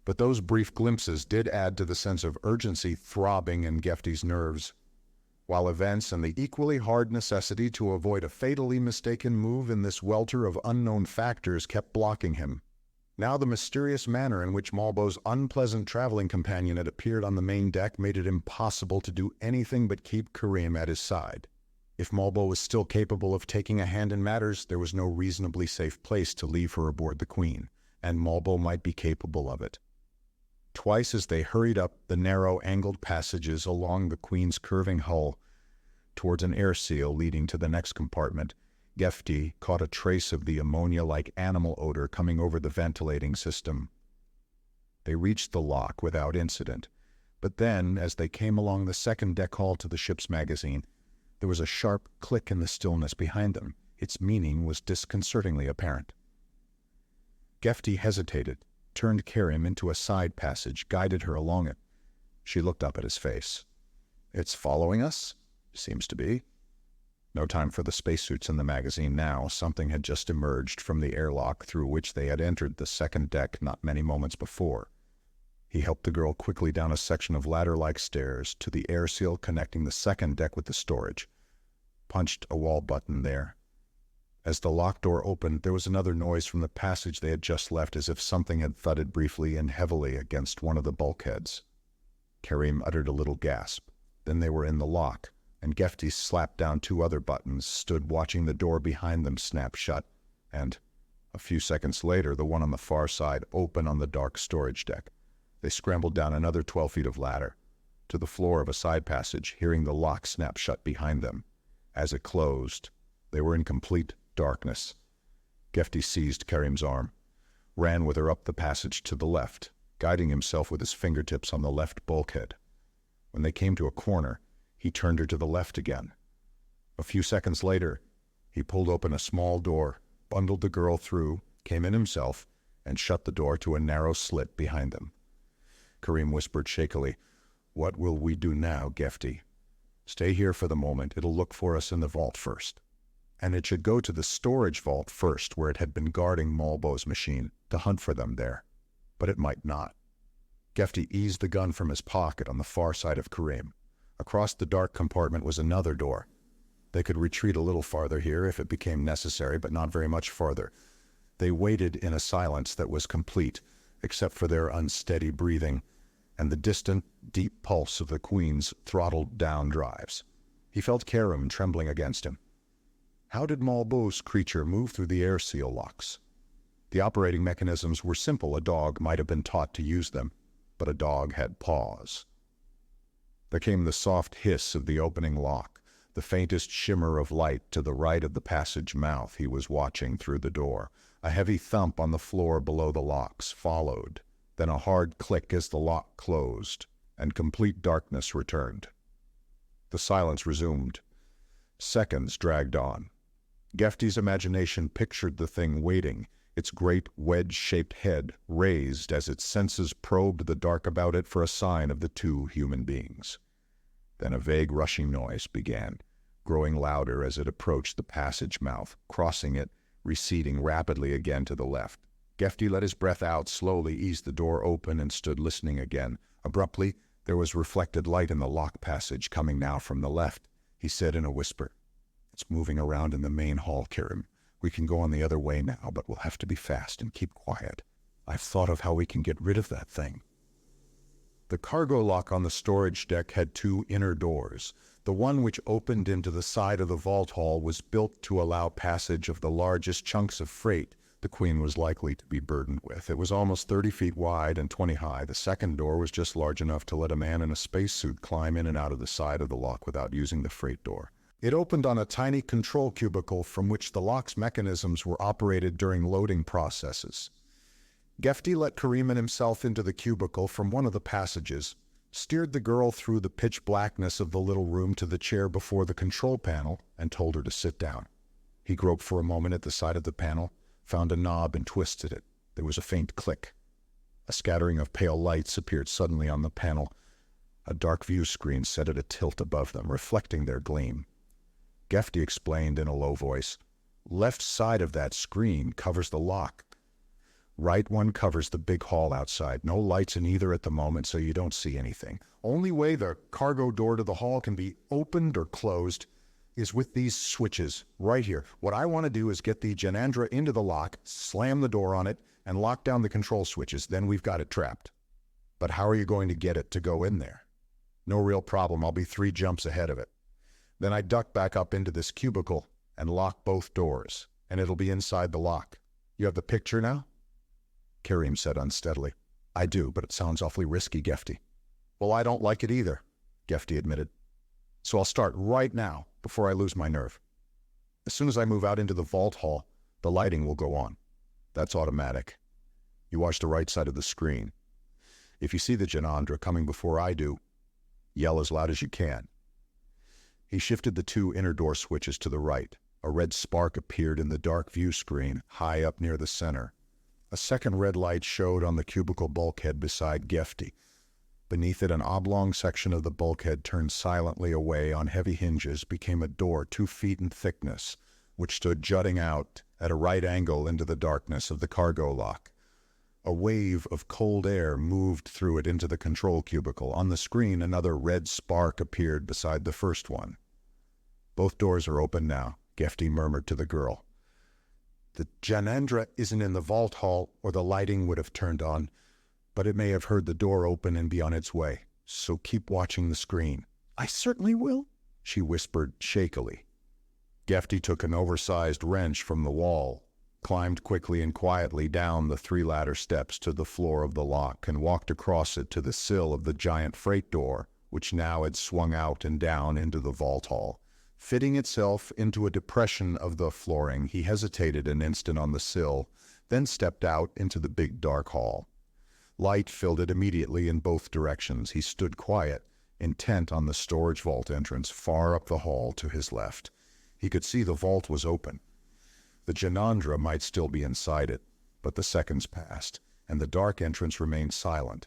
[SPEAKER 1] But those brief glimpses did add to the sense of urgency throbbing in Gefty's nerves, while events and the equally hard necessity to avoid a fatally mistaken move in this welter of unknown factors kept blocking him. Now the mysterious manner in which Malbo's unpleasant traveling companion had appeared on the main deck made it impossible to do anything but keep Kareem at his side. If Malbo was still capable of taking a hand in matters, there was no reasonably safe place to leave her aboard the Queen, and Malbo might be capable of it. Twice as they hurried up the narrow, angled passages along the Queen's curving hull towards an air seal leading to the next compartment, Gefty caught a trace of the ammonia-like animal odor coming over the ventilating system. They reached the lock without incident, but then, as they came along the second deck hall to the ship's magazine, there was a sharp click in the stillness behind them. Its meaning was disconcertingly apparent. Gefty hesitated, turned Kareem into a side passage, guided her along it. She looked up at his face. "It's following us? Seems to be." No time for the spacesuits in the magazine now. Something had just emerged from the airlock through which they had entered the second deck not many moments before. He helped the girl quickly down a section of ladder-like stairs to the air seal connecting the second deck with the storage. Punched a wall button there. As the locked door opened, there was another noise from the passage they had just left, as if something had thudded briefly and heavily against one of the bulkheads. Karim uttered a little gasp. Then they were in the lock, and Gefty slapped down 2 other buttons, stood watching the door behind them snap shut, and, a few seconds later, the one on the far side open on the dark storage deck. They scrambled down another 12 feet of ladder, to the floor of a side passage, hearing the lock snap shut behind them. As it closed, they were in complete darkness. Gefty seized Karim's arm, ran with her up the passage to the left, guiding himself with his fingertips on the left bulkhead. When they came to a corner, he turned her to the left again. A few seconds later, he pulled open a small door, bundled the girl through, came in himself, and shut the door to a narrow slit behind them. Karim whispered shakily, "What will we do now, Gefty? Stay here for the moment. It'll look for us in the vault first." And it should go to the storage vault first, where it had been guarding Malbo's machine, to hunt for them there. But it might not. Gefty eased the gun from his pocket on the far side of Karim. Across the dark compartment was another door. They could retreat a little farther here if it became necessary, but not very much farther. They waited in a silence that was complete, except for their unsteady breathing and the distant, deep pulse of the Queen's throttled-down drives. He felt Karim trembling against him. How did Malbo's creature move through the air seal locks? The operating mechanisms were simple. A dog might have been taught to use them, but a dog had paws. There came the soft hiss of the opening lock, the faintest shimmer of light to the right of the passage mouth he was watching through the door. A heavy thump on the floor below the locks followed, then a hard click as the lock closed, and complete darkness returned. The silence resumed. Seconds dragged on. Gefty's imagination pictured the thing waiting, its great wedge-shaped head raised as its senses probed the dark about it for a sign of the 2 human beings. Then a vague rushing noise began, growing louder as it approached the passage mouth, crossing it, receding rapidly again to the left. Gefty let his breath out, slowly eased the door open, and stood listening again. Abruptly, there was reflected light in the lock passage, coming now from the left. He said in a whisper, "It's moving around in the main hall, Karim. We can go on the other way now, but we'll have to be fast and keep quiet. I've thought of how we can get rid of that thing." The cargo lock on the storage deck had 2 inner doors. The one which opened into the side of the vault hall was built to allow passage of the largest chunks of freight the Queen was likely to be burdened with. It was almost 30 feet wide and 20 high. The second door was just large enough to let a man in a spacesuit climb in and out of the side of the lock without using the freight door. It opened on a tiny control cubicle from which the lock's mechanisms were operated during loading processes. Gefty let Karim and himself into the cubicle from one of the passages, steered the girl through the pitch blackness of the little room to the chair before the control panel, and told her to sit down. He groped for a moment at the side of the panel, found a knob and twisted it. There was a faint click. A scattering of pale lights appeared suddenly on the panel. A dark view screen set at a tilt above them, reflecting their gleam. Gefty explained in a low voice, "Left side of that screen covers the lock. Right one covers the big hall outside. No lights in either at the moment, so you don't see anything. Only way the cargo door to the hall can be opened or closed is with these switches right here. What I want to do is get the Janandra into the lock, slam the door on it, and lock down the control switches. Then we've got it trapped. But how are you going to get it to go in there? No real problem. I'll be 3 jumps ahead of it. Then I duck back up into this cubicle and lock both doors, and it'll be inside the lock. You have the picture now?" Karim said unsteadily, "I do, but it sounds awfully risky, Gefty." "Well, I don't like it either," Gefty admitted. "So I'll start right now, before I lose my nerve. As soon as I move out into the vault hall, the lighting will go on. That's automatic. You watch the right side of the screen. If you see the Janandra coming before I do, yell as loud as you can." He shifted the 2 inner door switches to the right. A red spark appeared in the dark view screen, high up near the center. A second red light showed on the cubicle bulkhead beside Gefty. Beneath it, an oblong section of the bulkhead turned silently away on heavy hinges, became a door 2 feet in thickness, which stood jutting out at a right angle into the darkness of the cargo lock. A wave of cold air moved through it into the control cubicle. On the screen, another red spark appeared beside the first one. "Both doors are open now," Gefty murmured to the girl. The Janandra isn't in the vault hall, or the lighting would have turned on, but it may have heard the door open and be on its way, so keep watching the screen." "I certainly will," she whispered shakily. Gefty took an oversized wrench from the wall, climbed quickly and quietly down the 3 ladder steps to the floor of the lock, and walked across it to the sill of the giant freight door, which now had swung out and down into the vault hall. Fitting itself into a depression of the flooring, he hesitated an instant on the sill, then stepped out into the big dark hall. Light filled it immediately in both directions. He stood quiet, intent on the storage vault entrance far up the hall to his left. He could see the vault was open. The Janandra might still be inside it, but the seconds passed, and the dark entrance remained silent,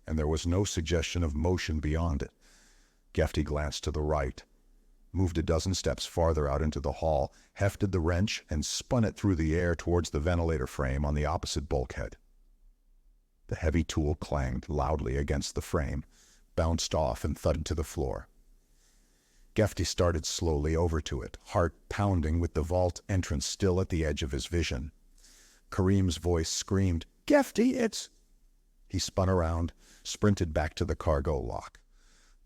[SPEAKER 1] and there was no suggestion of motion beyond it. Gefty glanced to the right, moved a dozen steps farther out into the hall, hefted the wrench, and spun it through the air towards the ventilator frame on the opposite bulkhead. The heavy tool clanged loudly against the frame, bounced off, and thudded to the floor. Gefty started slowly over to it, heart pounding with the vault entrance still at the edge of his vision. Kareem's voice screamed, "Gefty, it's—" He spun around, sprinted back to the cargo lock.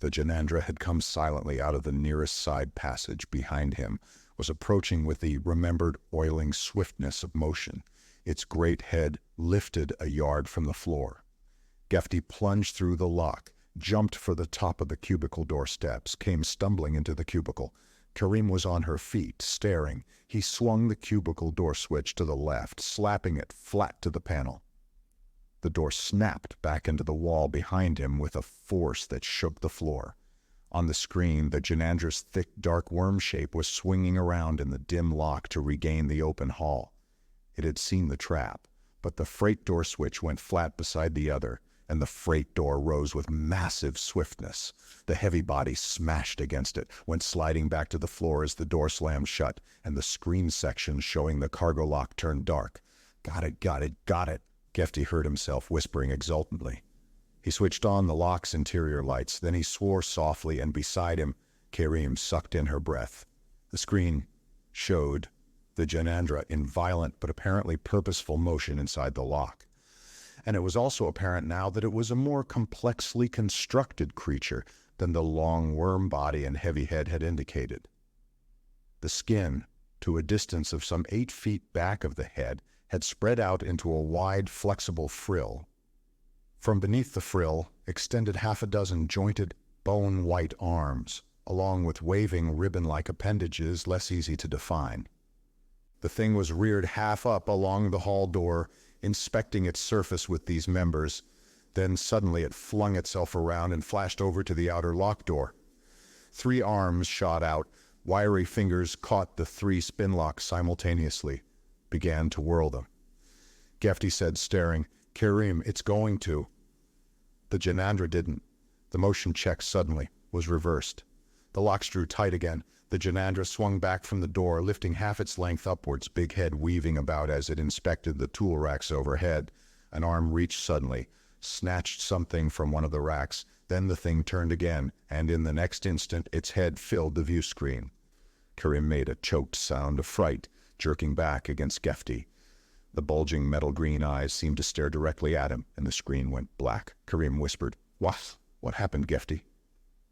[SPEAKER 1] The Janandra had come silently out of the nearest side passage behind him, was approaching with the remembered oiling swiftness of motion, its great head lifted a yard from the floor. Gefty plunged through the lock, jumped for the top of the cubicle door steps, came stumbling into the cubicle. Kareem was on her feet, staring. He swung the cubicle door switch to the left, slapping it flat to the panel. The door snapped back into the wall behind him with a force that shook the floor. On the screen, the Janandra's thick, dark worm shape was swinging around in the dim lock to regain the open hall. It had seen the trap, but the freight door switch went flat beside the other, and the freight door rose with massive swiftness. The heavy body smashed against it, went sliding back to the floor as the door slammed shut, and the screen section showing the cargo lock turned dark. "Got it, got it, got it," Gefty heard himself whispering exultantly. He switched on the lock's interior lights, then he swore softly, and beside him, Kareem sucked in her breath. The screen showed the Janandra in violent but apparently purposeful motion inside the lock. And it was also apparent now that it was a more complexly constructed creature than the long worm body and heavy head had indicated. The skin, to a distance of some 8 feet back of the head, had spread out into a wide, flexible frill. From beneath the frill extended 6 jointed, bone-white arms, along with waving ribbon-like appendages less easy to define. The thing was reared half up along the hall door, inspecting its surface with these members. Then suddenly it flung itself around and flashed over to the outer lock door. 3 arms shot out, wiry fingers caught the 3 spin locks simultaneously, began to whirl them. Gefty said, staring, "Kareem, it's going to." The Janandra didn't. The motion check suddenly was reversed. The locks drew tight again. The Janandra swung back from the door, lifting half its length upwards, big head weaving about as it inspected the tool racks overhead. An arm reached suddenly, snatched something from one of the racks, then the thing turned again, and in the next instant its head filled the view screen. Kareem made a choked sound of fright, jerking back against Gefty. The bulging metal green eyes seemed to stare directly at him, and the screen went black. Kareem whispered, What happened, Gefty?"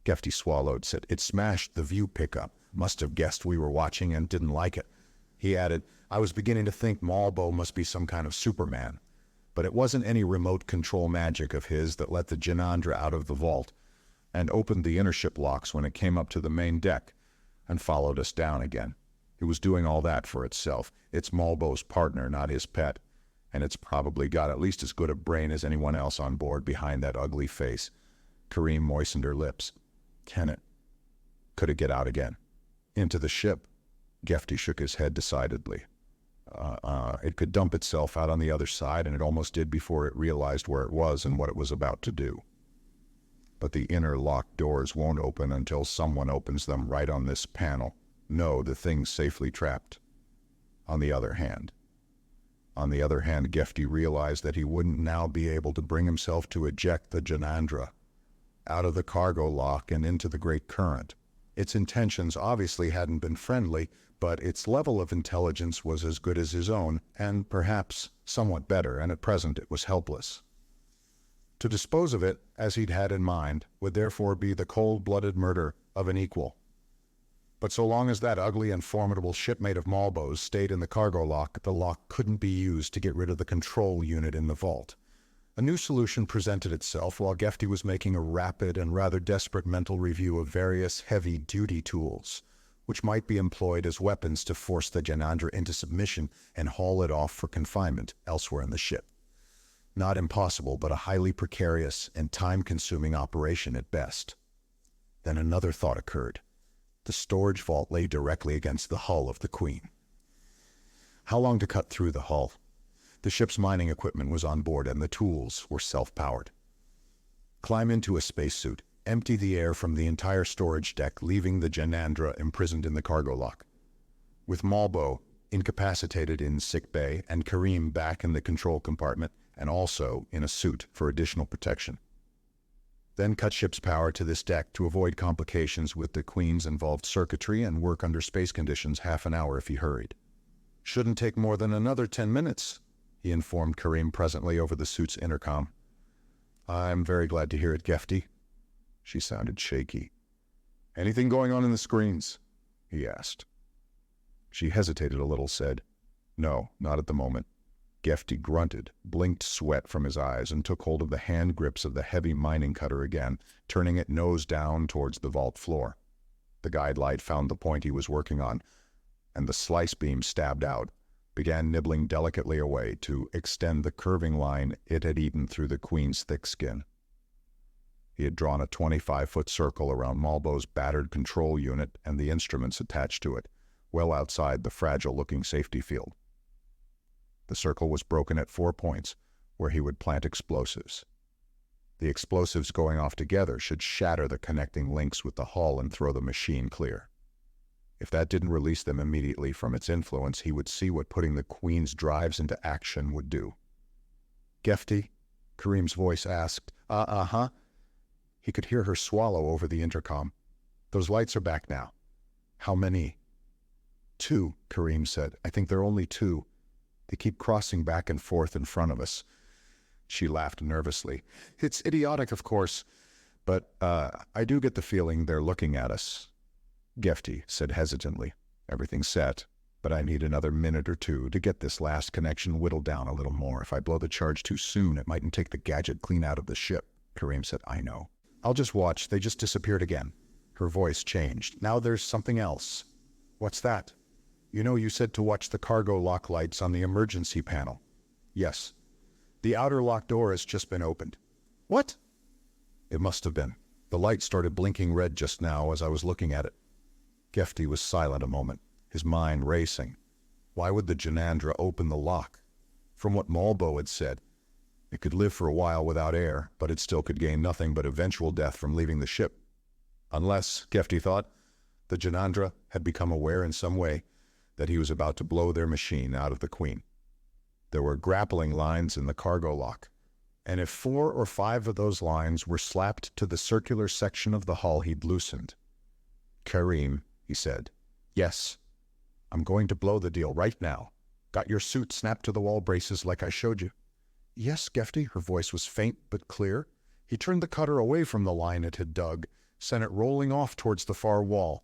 [SPEAKER 1] Gefty swallowed, said, "It smashed the view pickup. Must have guessed we were watching and didn't like it." He added, "I was beginning to think Malbo must be some kind of Superman. But it wasn't any remote control magic of his that let the Janandra out of the vault, and opened the inner ship locks when it came up to the main deck, and followed us down again. It was doing all that for itself. It's Malbo's partner, not his pet, and it's probably got at least as good a brain as anyone else on board behind that ugly face." Kareem moistened her lips. Could it get out again? Into the ship? Gefty shook his head decidedly. It could dump itself out on the other side, and it almost did before it realized where it was and what it was about to do. But the inner locked doors won't open until someone opens them right on this panel. No, the thing's safely trapped. On the other hand, Gefty realized that he wouldn't now be able to bring himself to eject the Janandra out of the cargo lock and into the great current. Its intentions obviously hadn't been friendly, but its level of intelligence was as good as his own, and perhaps somewhat better, and at present it was helpless. To dispose of it, as he'd had in mind, would therefore be the cold-blooded murder of an equal. But so long as that ugly and formidable shipmate of Malbo's stayed in the cargo lock, the lock couldn't be used to get rid of the control unit in the vault. A new solution presented itself while Gefty was making a rapid and rather desperate mental review of various heavy-duty tools, which might be employed as weapons to force the Janandra into submission and haul it off for confinement elsewhere in the ship. Not impossible, but a highly precarious and time-consuming operation at best. Then another thought occurred. The storage vault lay directly against the hull of the Queen. How long to cut through the hull? The ship's mining equipment was on board and the tools were self-powered. Climb into a spacesuit, empty the air from the entire storage deck, leaving the Janandra imprisoned in the cargo lock. With Malbo incapacitated in sick bay and Kareem back in the control compartment and also in a suit for additional protection. Then cut ship's power to this deck to avoid complications with the Queen's involved circuitry and work under space conditions half an hour if he hurried. Shouldn't take more than another 10 minutes, he informed Kareem presently over the suit's intercom. I'm very glad to hear it, Gefty. She sounded shaky. Anything going on in the screens? He asked. She hesitated a little, said, No, not at the moment. Gefty grunted, blinked sweat from his eyes, and took hold of the hand grips of the heavy mining cutter again, turning it nose down towards the vault floor. The guide light found the point he was working on, and the slice beam stabbed out, began nibbling delicately away to extend the curving line it had eaten through the Queen's thick skin. He had drawn a 25-foot circle around Malbo's battered control unit and the instruments attached to it, well outside the fragile-looking safety field. The circle was broken at 4 points, where he would plant explosives. The explosives going off together should shatter the connecting links with the hull and throw the machine clear. If that didn't release them immediately from its influence, he would see what putting the Queen's drives into action would do. Gefty? Kareem's voice asked. Uh-huh. He could hear her swallow over the intercom. Those lights are back now. How many? 2, Kareem said. I think there are only 2. They keep crossing back and forth in front of us. She laughed nervously. It's idiotic, of course, but I do get the feeling they're looking at us. Gefty said hesitantly. Everything's set, but I need another minute or 2 to get this last connection whittled down a little more. If I blow the charge too soon, it mightn't take the gadget clean out of the ship. Kareem said, I know. I'll just watch. They just disappeared again. Her voice changed. Now there's something else. What's that? You know, you said to watch the cargo lock lights on the emergency panel. Yes. The outer lock door has just been opened. What? It must have been. The light started blinking red just now as I was looking at it. Gefty was silent a moment, his mind racing. Why would the Janandra open the lock? From what Malbo had said, it could live for a while without air, but it still could gain nothing but eventual death from leaving the ship. Unless, Gefty thought, the Janandra had become aware in some way that he was about to blow their machine out of the Queen. There were grappling lines in the cargo lock, and if 4 or 5 of those lines were slapped to the circular section of the hull he'd loosened. Kareem, he said. Yes. I'm going to blow the deal right now. Got your suit snapped to the wall braces like I showed you? Yes, Gefty. Her voice was faint but clear. He turned the cutter away from the line it had dug, sent it rolling off towards the far wall.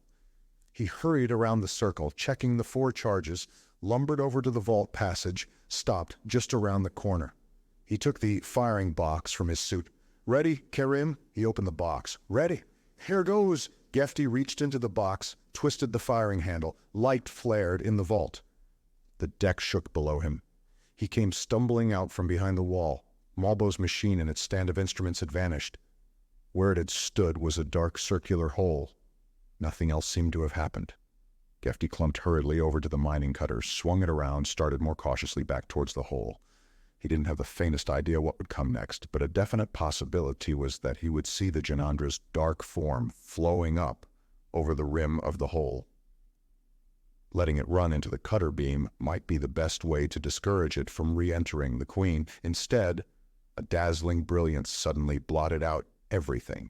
[SPEAKER 1] He hurried around the circle, checking the 4 charges, lumbered over to the vault passage, stopped just around the corner. He took the firing box from his suit. Ready, Kareem? He opened the box. Ready. Here goes. Gefty reached into the box, twisted the firing handle. Light flared in the vault. The deck shook below him. He came stumbling out from behind the wall. Malbo's machine and its stand of instruments had vanished. Where it had stood was a dark circular hole. Nothing else seemed to have happened. Gefty clumped hurriedly over to the mining cutter, swung it around, started more cautiously back towards the hole. He didn't have the faintest idea what would come next, but a definite possibility was that he would see the Janandra's dark form flowing up over the rim of the hole. Letting it run into the cutter beam might be the best way to discourage it from re-entering the Queen. Instead, a dazzling brilliance suddenly blotted out everything.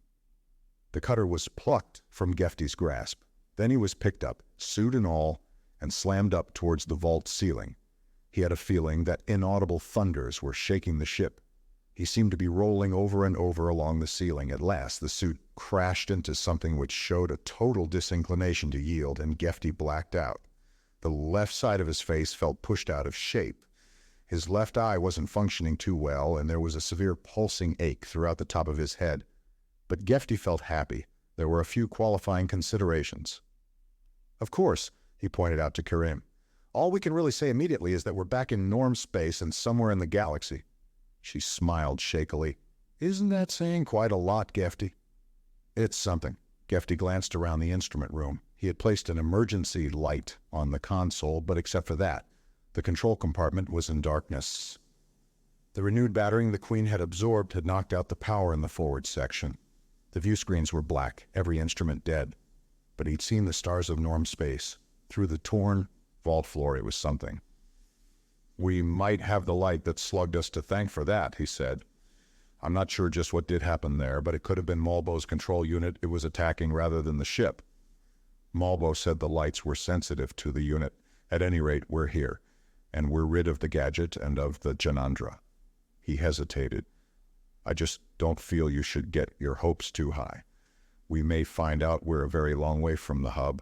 [SPEAKER 1] The cutter was plucked from Gefty's grasp. Then he was picked up, suit and all, and slammed up towards the vault ceiling. He had a feeling that inaudible thunders were shaking the ship. He seemed to be rolling over and over along the ceiling. At last, the suit crashed into something which showed a total disinclination to yield, and Gefty blacked out. The left side of his face felt pushed out of shape. His left eye wasn't functioning too well, and there was a severe pulsing ache throughout the top of his head. But Gefty felt happy. There were a few qualifying considerations. Of course, he pointed out to Karim, all we can really say immediately is that we're back in norm space and somewhere in the galaxy. She smiled shakily. Isn't that saying quite a lot, Gefty? It's something. Gefty glanced around the instrument room. He had placed an emergency light on the console, but except for that, the control compartment was in darkness. The renewed battering the Queen had absorbed had knocked out the power in the forward section. The view screens were black, every instrument dead. But he'd seen the stars of norm space. Through the torn vault floor, it was something. We might have the light that slugged us to thank for that, he said. I'm not sure just what did happen there, but it could have been Malbo's control unit it was attacking rather than the ship. Malbo said the lights were sensitive to the unit. At any rate, we're here, and we're rid of the gadget and of the Janandra. He hesitated. I just don't feel you should get your hopes too high. We may find out we're a very long way from the hub.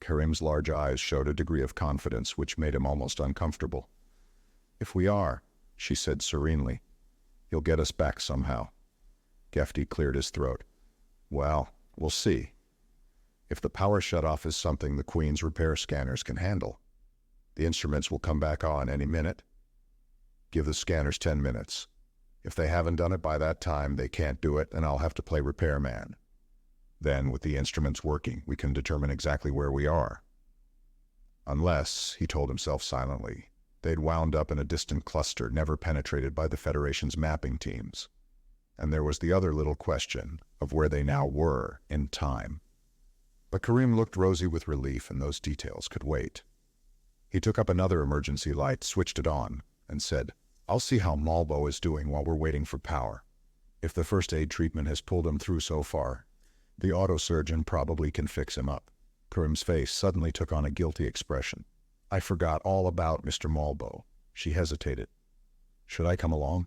[SPEAKER 1] Karim's large eyes showed a degree of confidence which made him almost uncomfortable. If we are, she said serenely, you'll get us back somehow. Gefty cleared his throat. Well, we'll see. If the power shutoff is something the Queen's repair scanners can handle, the instruments will come back on any minute. Give the scanners 10 minutes. If they haven't done it by that time, they can't do it, and I'll have to play repairman. Then, with the instruments working, we can determine exactly where we are. Unless, he told himself silently, they'd wound up in a distant cluster never penetrated by the Federation's mapping teams. And there was the other little question of where they now were in time. But Karim looked rosy with relief, and those details could wait. He took up another emergency light, switched it on, and said, I'll see how Malbo is doing while we're waiting for power. If the first aid treatment has pulled him through so far, the autosurgeon probably can fix him up. Karim's face suddenly took on a guilty expression. I forgot all about Mr. Malbo. She hesitated. Should I come along?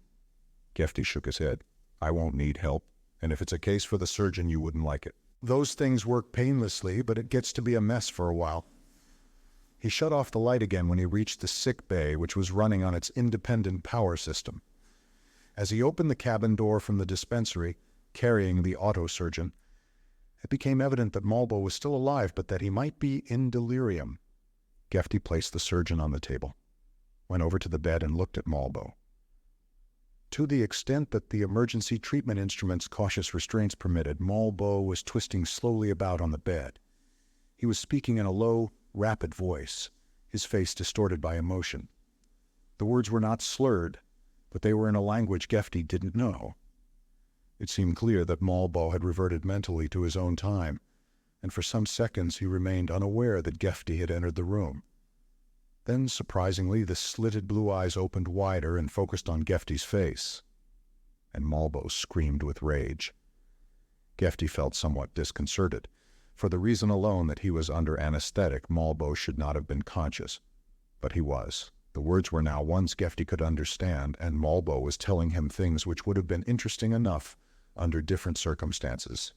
[SPEAKER 1] Gefty shook his head. I won't need help, and if it's a case for the surgeon, you wouldn't like it. Those things work painlessly, but it gets to be a mess for a while. He shut off the light again when he reached the sick bay, which was running on its independent power system. As he opened the cabin door from the dispensary, carrying the autosurgeon, it became evident that Malbo was still alive, but that he might be in delirium. Gefty placed the surgeon on the table, went over to the bed and looked at Malbo. To the extent that the emergency treatment instrument's cautious restraints permitted, Malbo was twisting slowly about on the bed. He was speaking in a low, rapid voice, his face distorted by emotion. The words were not slurred, but they were in a language Gefty didn't know. It seemed clear that Malbo had reverted mentally to his own time, and for some seconds he remained unaware that Gefty had entered the room. Then, surprisingly, the slitted blue eyes opened wider and focused on Gefty's face, and Malbo screamed with rage. Gefty felt somewhat disconcerted. For the reason alone that he was under anesthetic, Malbo should not have been conscious. But he was. The words were now ones Gefty could understand, and Malbo was telling him things which would have been interesting enough under different circumstances.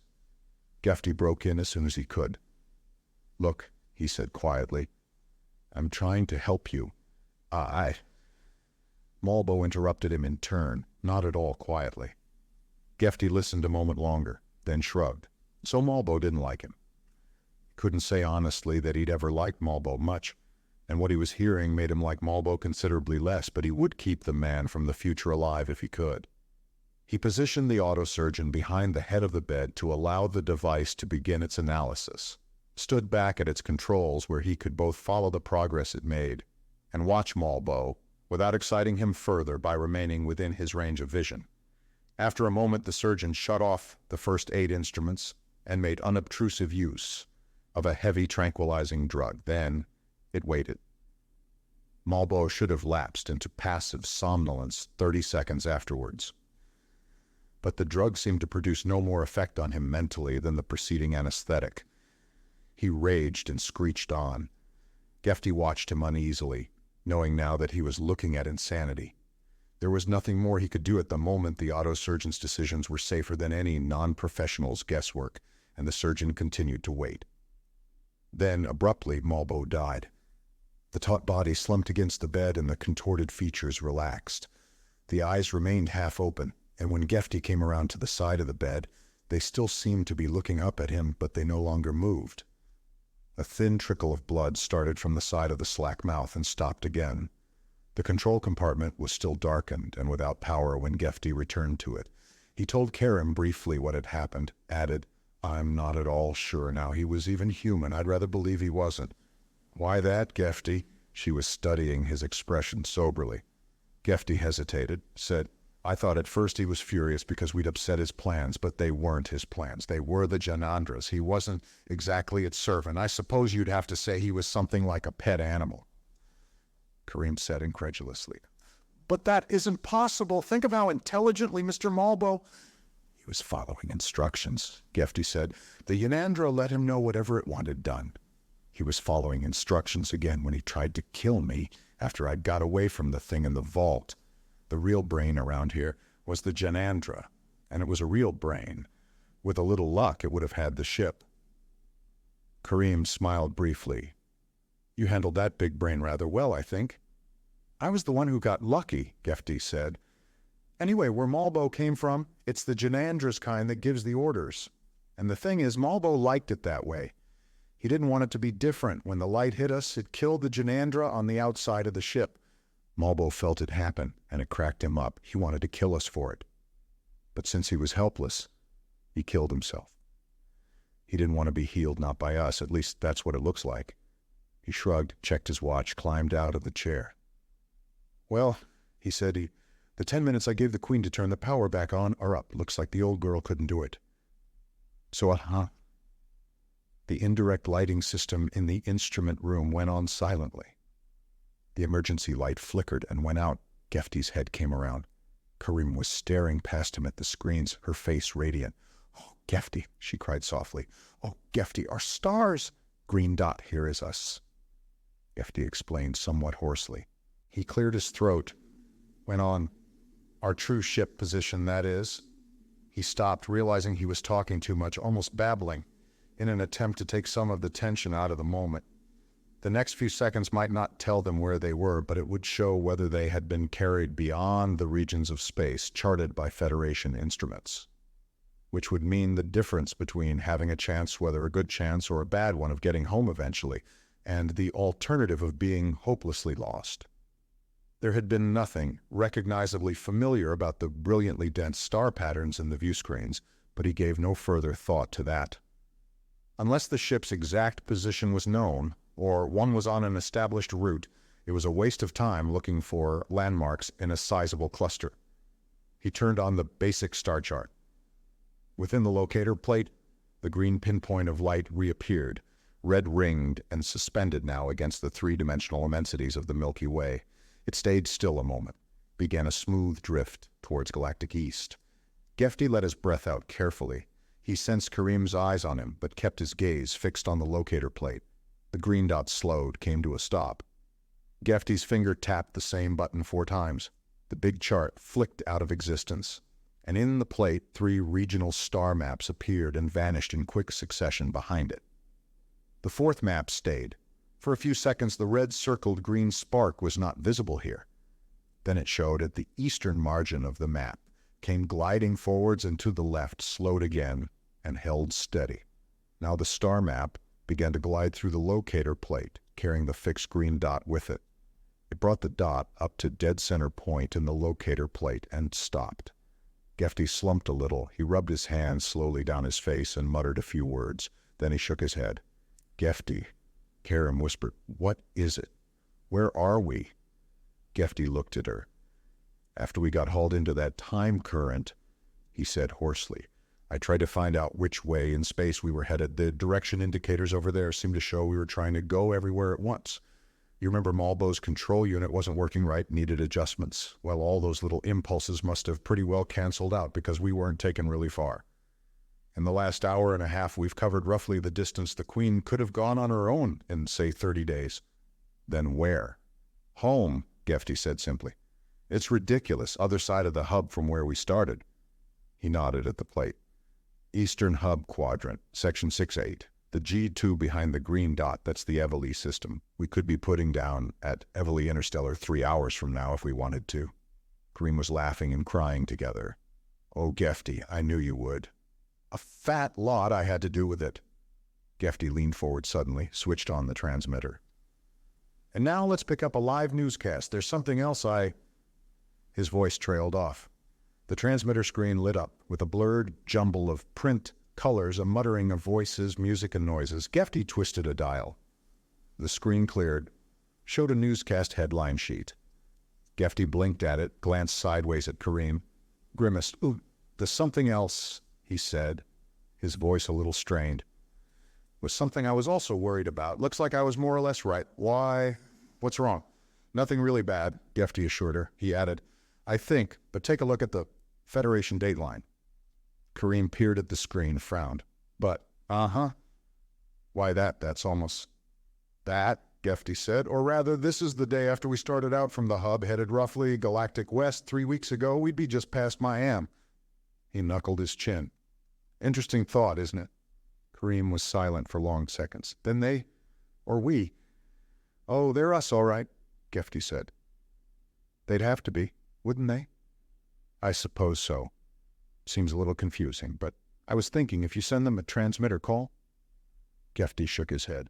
[SPEAKER 1] Gefty broke in as soon as he could. Look, he said quietly, I'm trying to help you. Malbo interrupted him in turn, not at all quietly. Gefty listened a moment longer, then shrugged. So Malbo didn't like him. Couldn't say honestly that he'd ever liked Malbo much, and what he was hearing made him like Malbo considerably less, but he would keep the man from the future alive if he could. He positioned the autosurgeon behind the head of the bed to allow the device to begin its analysis, stood back at its controls where he could both follow the progress it made and watch Malbo without exciting him further by remaining within his range of vision. After a moment, the surgeon shut off the first aid instruments and made unobtrusive use of a heavy tranquilizing drug. Then it waited. Malbo should have lapsed into passive somnolence 30 seconds afterwards. but the drug seemed to produce no more effect on him mentally than the preceding anesthetic. He raged and screeched on. Gefty watched him uneasily, knowing now that he was looking at insanity. There was nothing more he could do at the moment. The auto surgeon's decisions were safer than any non-professional's guesswork, and the surgeon continued to wait. Then, abruptly, Malbo died. The taut body slumped against the bed and the contorted features relaxed. The eyes remained half open, and when Gefty came around to the side of the bed, they still seemed to be looking up at him, but they no longer moved. A thin trickle of blood started from the side of the slack mouth and stopped again. The control compartment was still darkened and without power when Gefty returned to it. He told Karim briefly what had happened, added, "I'm not at all sure now he was even human. I'd rather believe he wasn't." "Why that, Gefty?" She was studying his expression soberly. Gefty hesitated, said, "I thought at first he was furious because we'd upset his plans, but they weren't his plans. They were the Janandra's. He wasn't exactly its servant. I suppose you'd have to say he was something like a pet animal." Karim said incredulously, "But that isn't possible. Think of how intelligently Mr. Malbo—" "He was following instructions," Gefty said. "The Yanandra let him know whatever it wanted done. He was following instructions again when he tried to kill me after I'd got away from the thing in the vault. The real brain around here was the Janandra, and it was a real brain. With a little luck, it would have had the ship." Karim smiled briefly. "You handled that big brain rather well, I think." "I was the one who got lucky," Gefty said. "Anyway, where Malbo came from, it's the Janandra's kind that gives the orders. And the thing is, Malbo liked it that way. He didn't want it to be different. When the light hit us, it killed the Janandra on the outside of the ship. Malbo felt it happen, and it cracked him up. He wanted to kill us for it. But since he was helpless, he killed himself. He didn't want to be healed, not by us. At least that's what it looks like." He shrugged, checked his watch, climbed out of the chair. "Well," he said, "the 10 minutes I gave the Queen to turn the power back on are up. Looks like the old girl couldn't do it." "So, The indirect lighting system in the instrument room went on silently. The emergency light flickered and went out. Gefty's head came around. Karim was staring past him at the screens, her face radiant. "Oh, Gefty," she cried softly. "Oh, Gefty, our stars! Green dot, here is us." Gefty explained somewhat hoarsely. He cleared his throat, went on, "Our true ship position, that is." He stopped, realizing he was talking too much, almost babbling, in an attempt to take some of the tension out of the moment. The next few seconds might not tell them where they were, but it would show whether they had been carried beyond the regions of space charted by Federation instruments, which would mean the difference between having a chance, whether a good chance or a bad one, of getting home eventually, and the alternative of being hopelessly lost. There had been nothing recognizably familiar about the brilliantly dense star patterns in the view screens, but he gave no further thought to that. Unless the ship's exact position was known, or one was on an established route, it was a waste of time looking for landmarks in a sizable cluster. He turned on the basic star chart. Within the locator plate, the green pinpoint of light reappeared, red-ringed and suspended now against the three-dimensional immensities of the Milky Way. It stayed still a moment, began a smooth drift towards galactic east. Gefty let his breath out carefully. He sensed Karim's eyes on him, but kept his gaze fixed on the locator plate. The green dot slowed, came to a stop. Gefty's finger tapped the same button 4 times. The big chart flicked out of existence, and in the plate 3 regional star maps appeared and vanished in quick succession behind it. The 4th map stayed. For a few seconds the red-circled green spark was not visible here. Then it showed at the eastern margin of the map, came gliding forwards and to the left, slowed again, and held steady. Now the star map began to glide through the locator plate, carrying the fixed green dot with it. It brought the dot up to dead center point in the locator plate and stopped. Gefty slumped a little. He rubbed his hands slowly down his face and muttered a few words. Then he shook his head. "Gefty," Karim whispered, "what is it? Where are we?" Gefty looked at her. "After we got hauled into that time current," he said hoarsely, "I tried to find out which way in space we were headed. The direction indicators over there seemed to show we were trying to go everywhere at once. You remember Malbo's control unit wasn't working right, needed adjustments. Well, all those little impulses must have pretty well canceled out because we weren't taken really far. In the last hour and a half, we've covered roughly the distance the Queen could have gone on her own in, say, 30 days. Then where? Home, Gefty said simply. It's ridiculous, other side of the hub from where we started. He nodded at the plate. Eastern Hub Quadrant, Section 6-8. The G2 behind the green dot, that's the Evely system. We could be putting down at Evely Interstellar 3 hours from now if we wanted to. Kareem was laughing and crying together. Oh, Gefty, I knew you would. A fat lot I had to do with it. Gefty leaned forward suddenly, switched on the transmitter. And now let's pick up a live newscast. There's something else His voice trailed off. The transmitter screen lit up with a blurred jumble of print, colors, a muttering of voices, music, and noises. Gefty twisted a dial. The screen cleared, showed a newscast headline sheet. Gefty blinked at it, glanced sideways at Kareem, grimaced. Ooh, there's something else, he said, his voice a little strained. Was something I was also worried about. Looks like I was more or less right. Why? What's wrong? Nothing really bad, Gefty assured her. He added, I think, but take a look at the Federation dateline. Kareem peered at the screen, frowned. But, Why that's almost... That, Gefty said, or rather, this is the day after we started out from the hub, headed roughly galactic west 3 weeks ago. We'd be just past Miami. He knuckled his chin. Interesting thought, isn't it? Kareem was silent for long seconds. Then they, or we... Oh, they're us, all right, Gefty said. They'd have to be, wouldn't they? I suppose so. Seems a little confusing, but I was thinking if you send them a transmitter call... Gefty shook his head.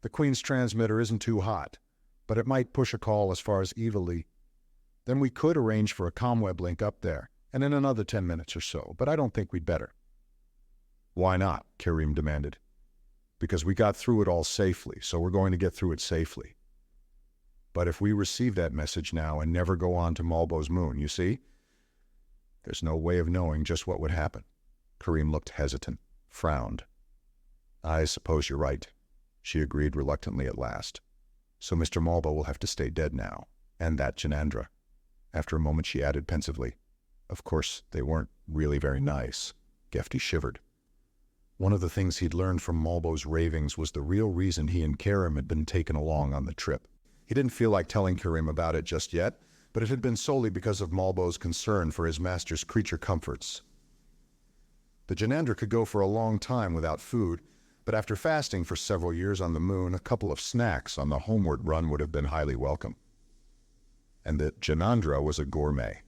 [SPEAKER 1] The Queen's transmitter isn't too hot, but it might push a call as far as Evely. Then we could arrange for a ComWeb link up there, and in another 10 minutes or so, but I don't think we'd better. Why not? Kareem demanded. Because we got through it all safely, so we're going to get through it safely. But if we receive that message now and never go on to Malbo's moon, you see? There's no way of knowing just what would happen. Kareem looked hesitant, frowned. I suppose you're right, she agreed reluctantly at last. So Mr. Malbo will have to stay dead now, and that Janandra. After a moment she added pensively, of course, they weren't really very nice. Gefty shivered. One of the things he'd learned from Malbo's ravings was the real reason he and Karim had been taken along on the trip. He didn't feel like telling Karim about it just yet, but it had been solely because of Malbo's concern for his master's creature comforts. The Janandra could go for a long time without food, but after fasting for several years on the moon, a couple of snacks on the homeward run would have been highly welcome. And that Janandra was a gourmet.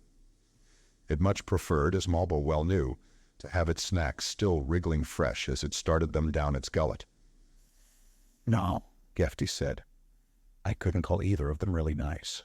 [SPEAKER 1] It much preferred, as Malbo well knew, to have its snacks still wriggling fresh as it started them down its gullet. No, Gefty said. I couldn't call either of them really nice.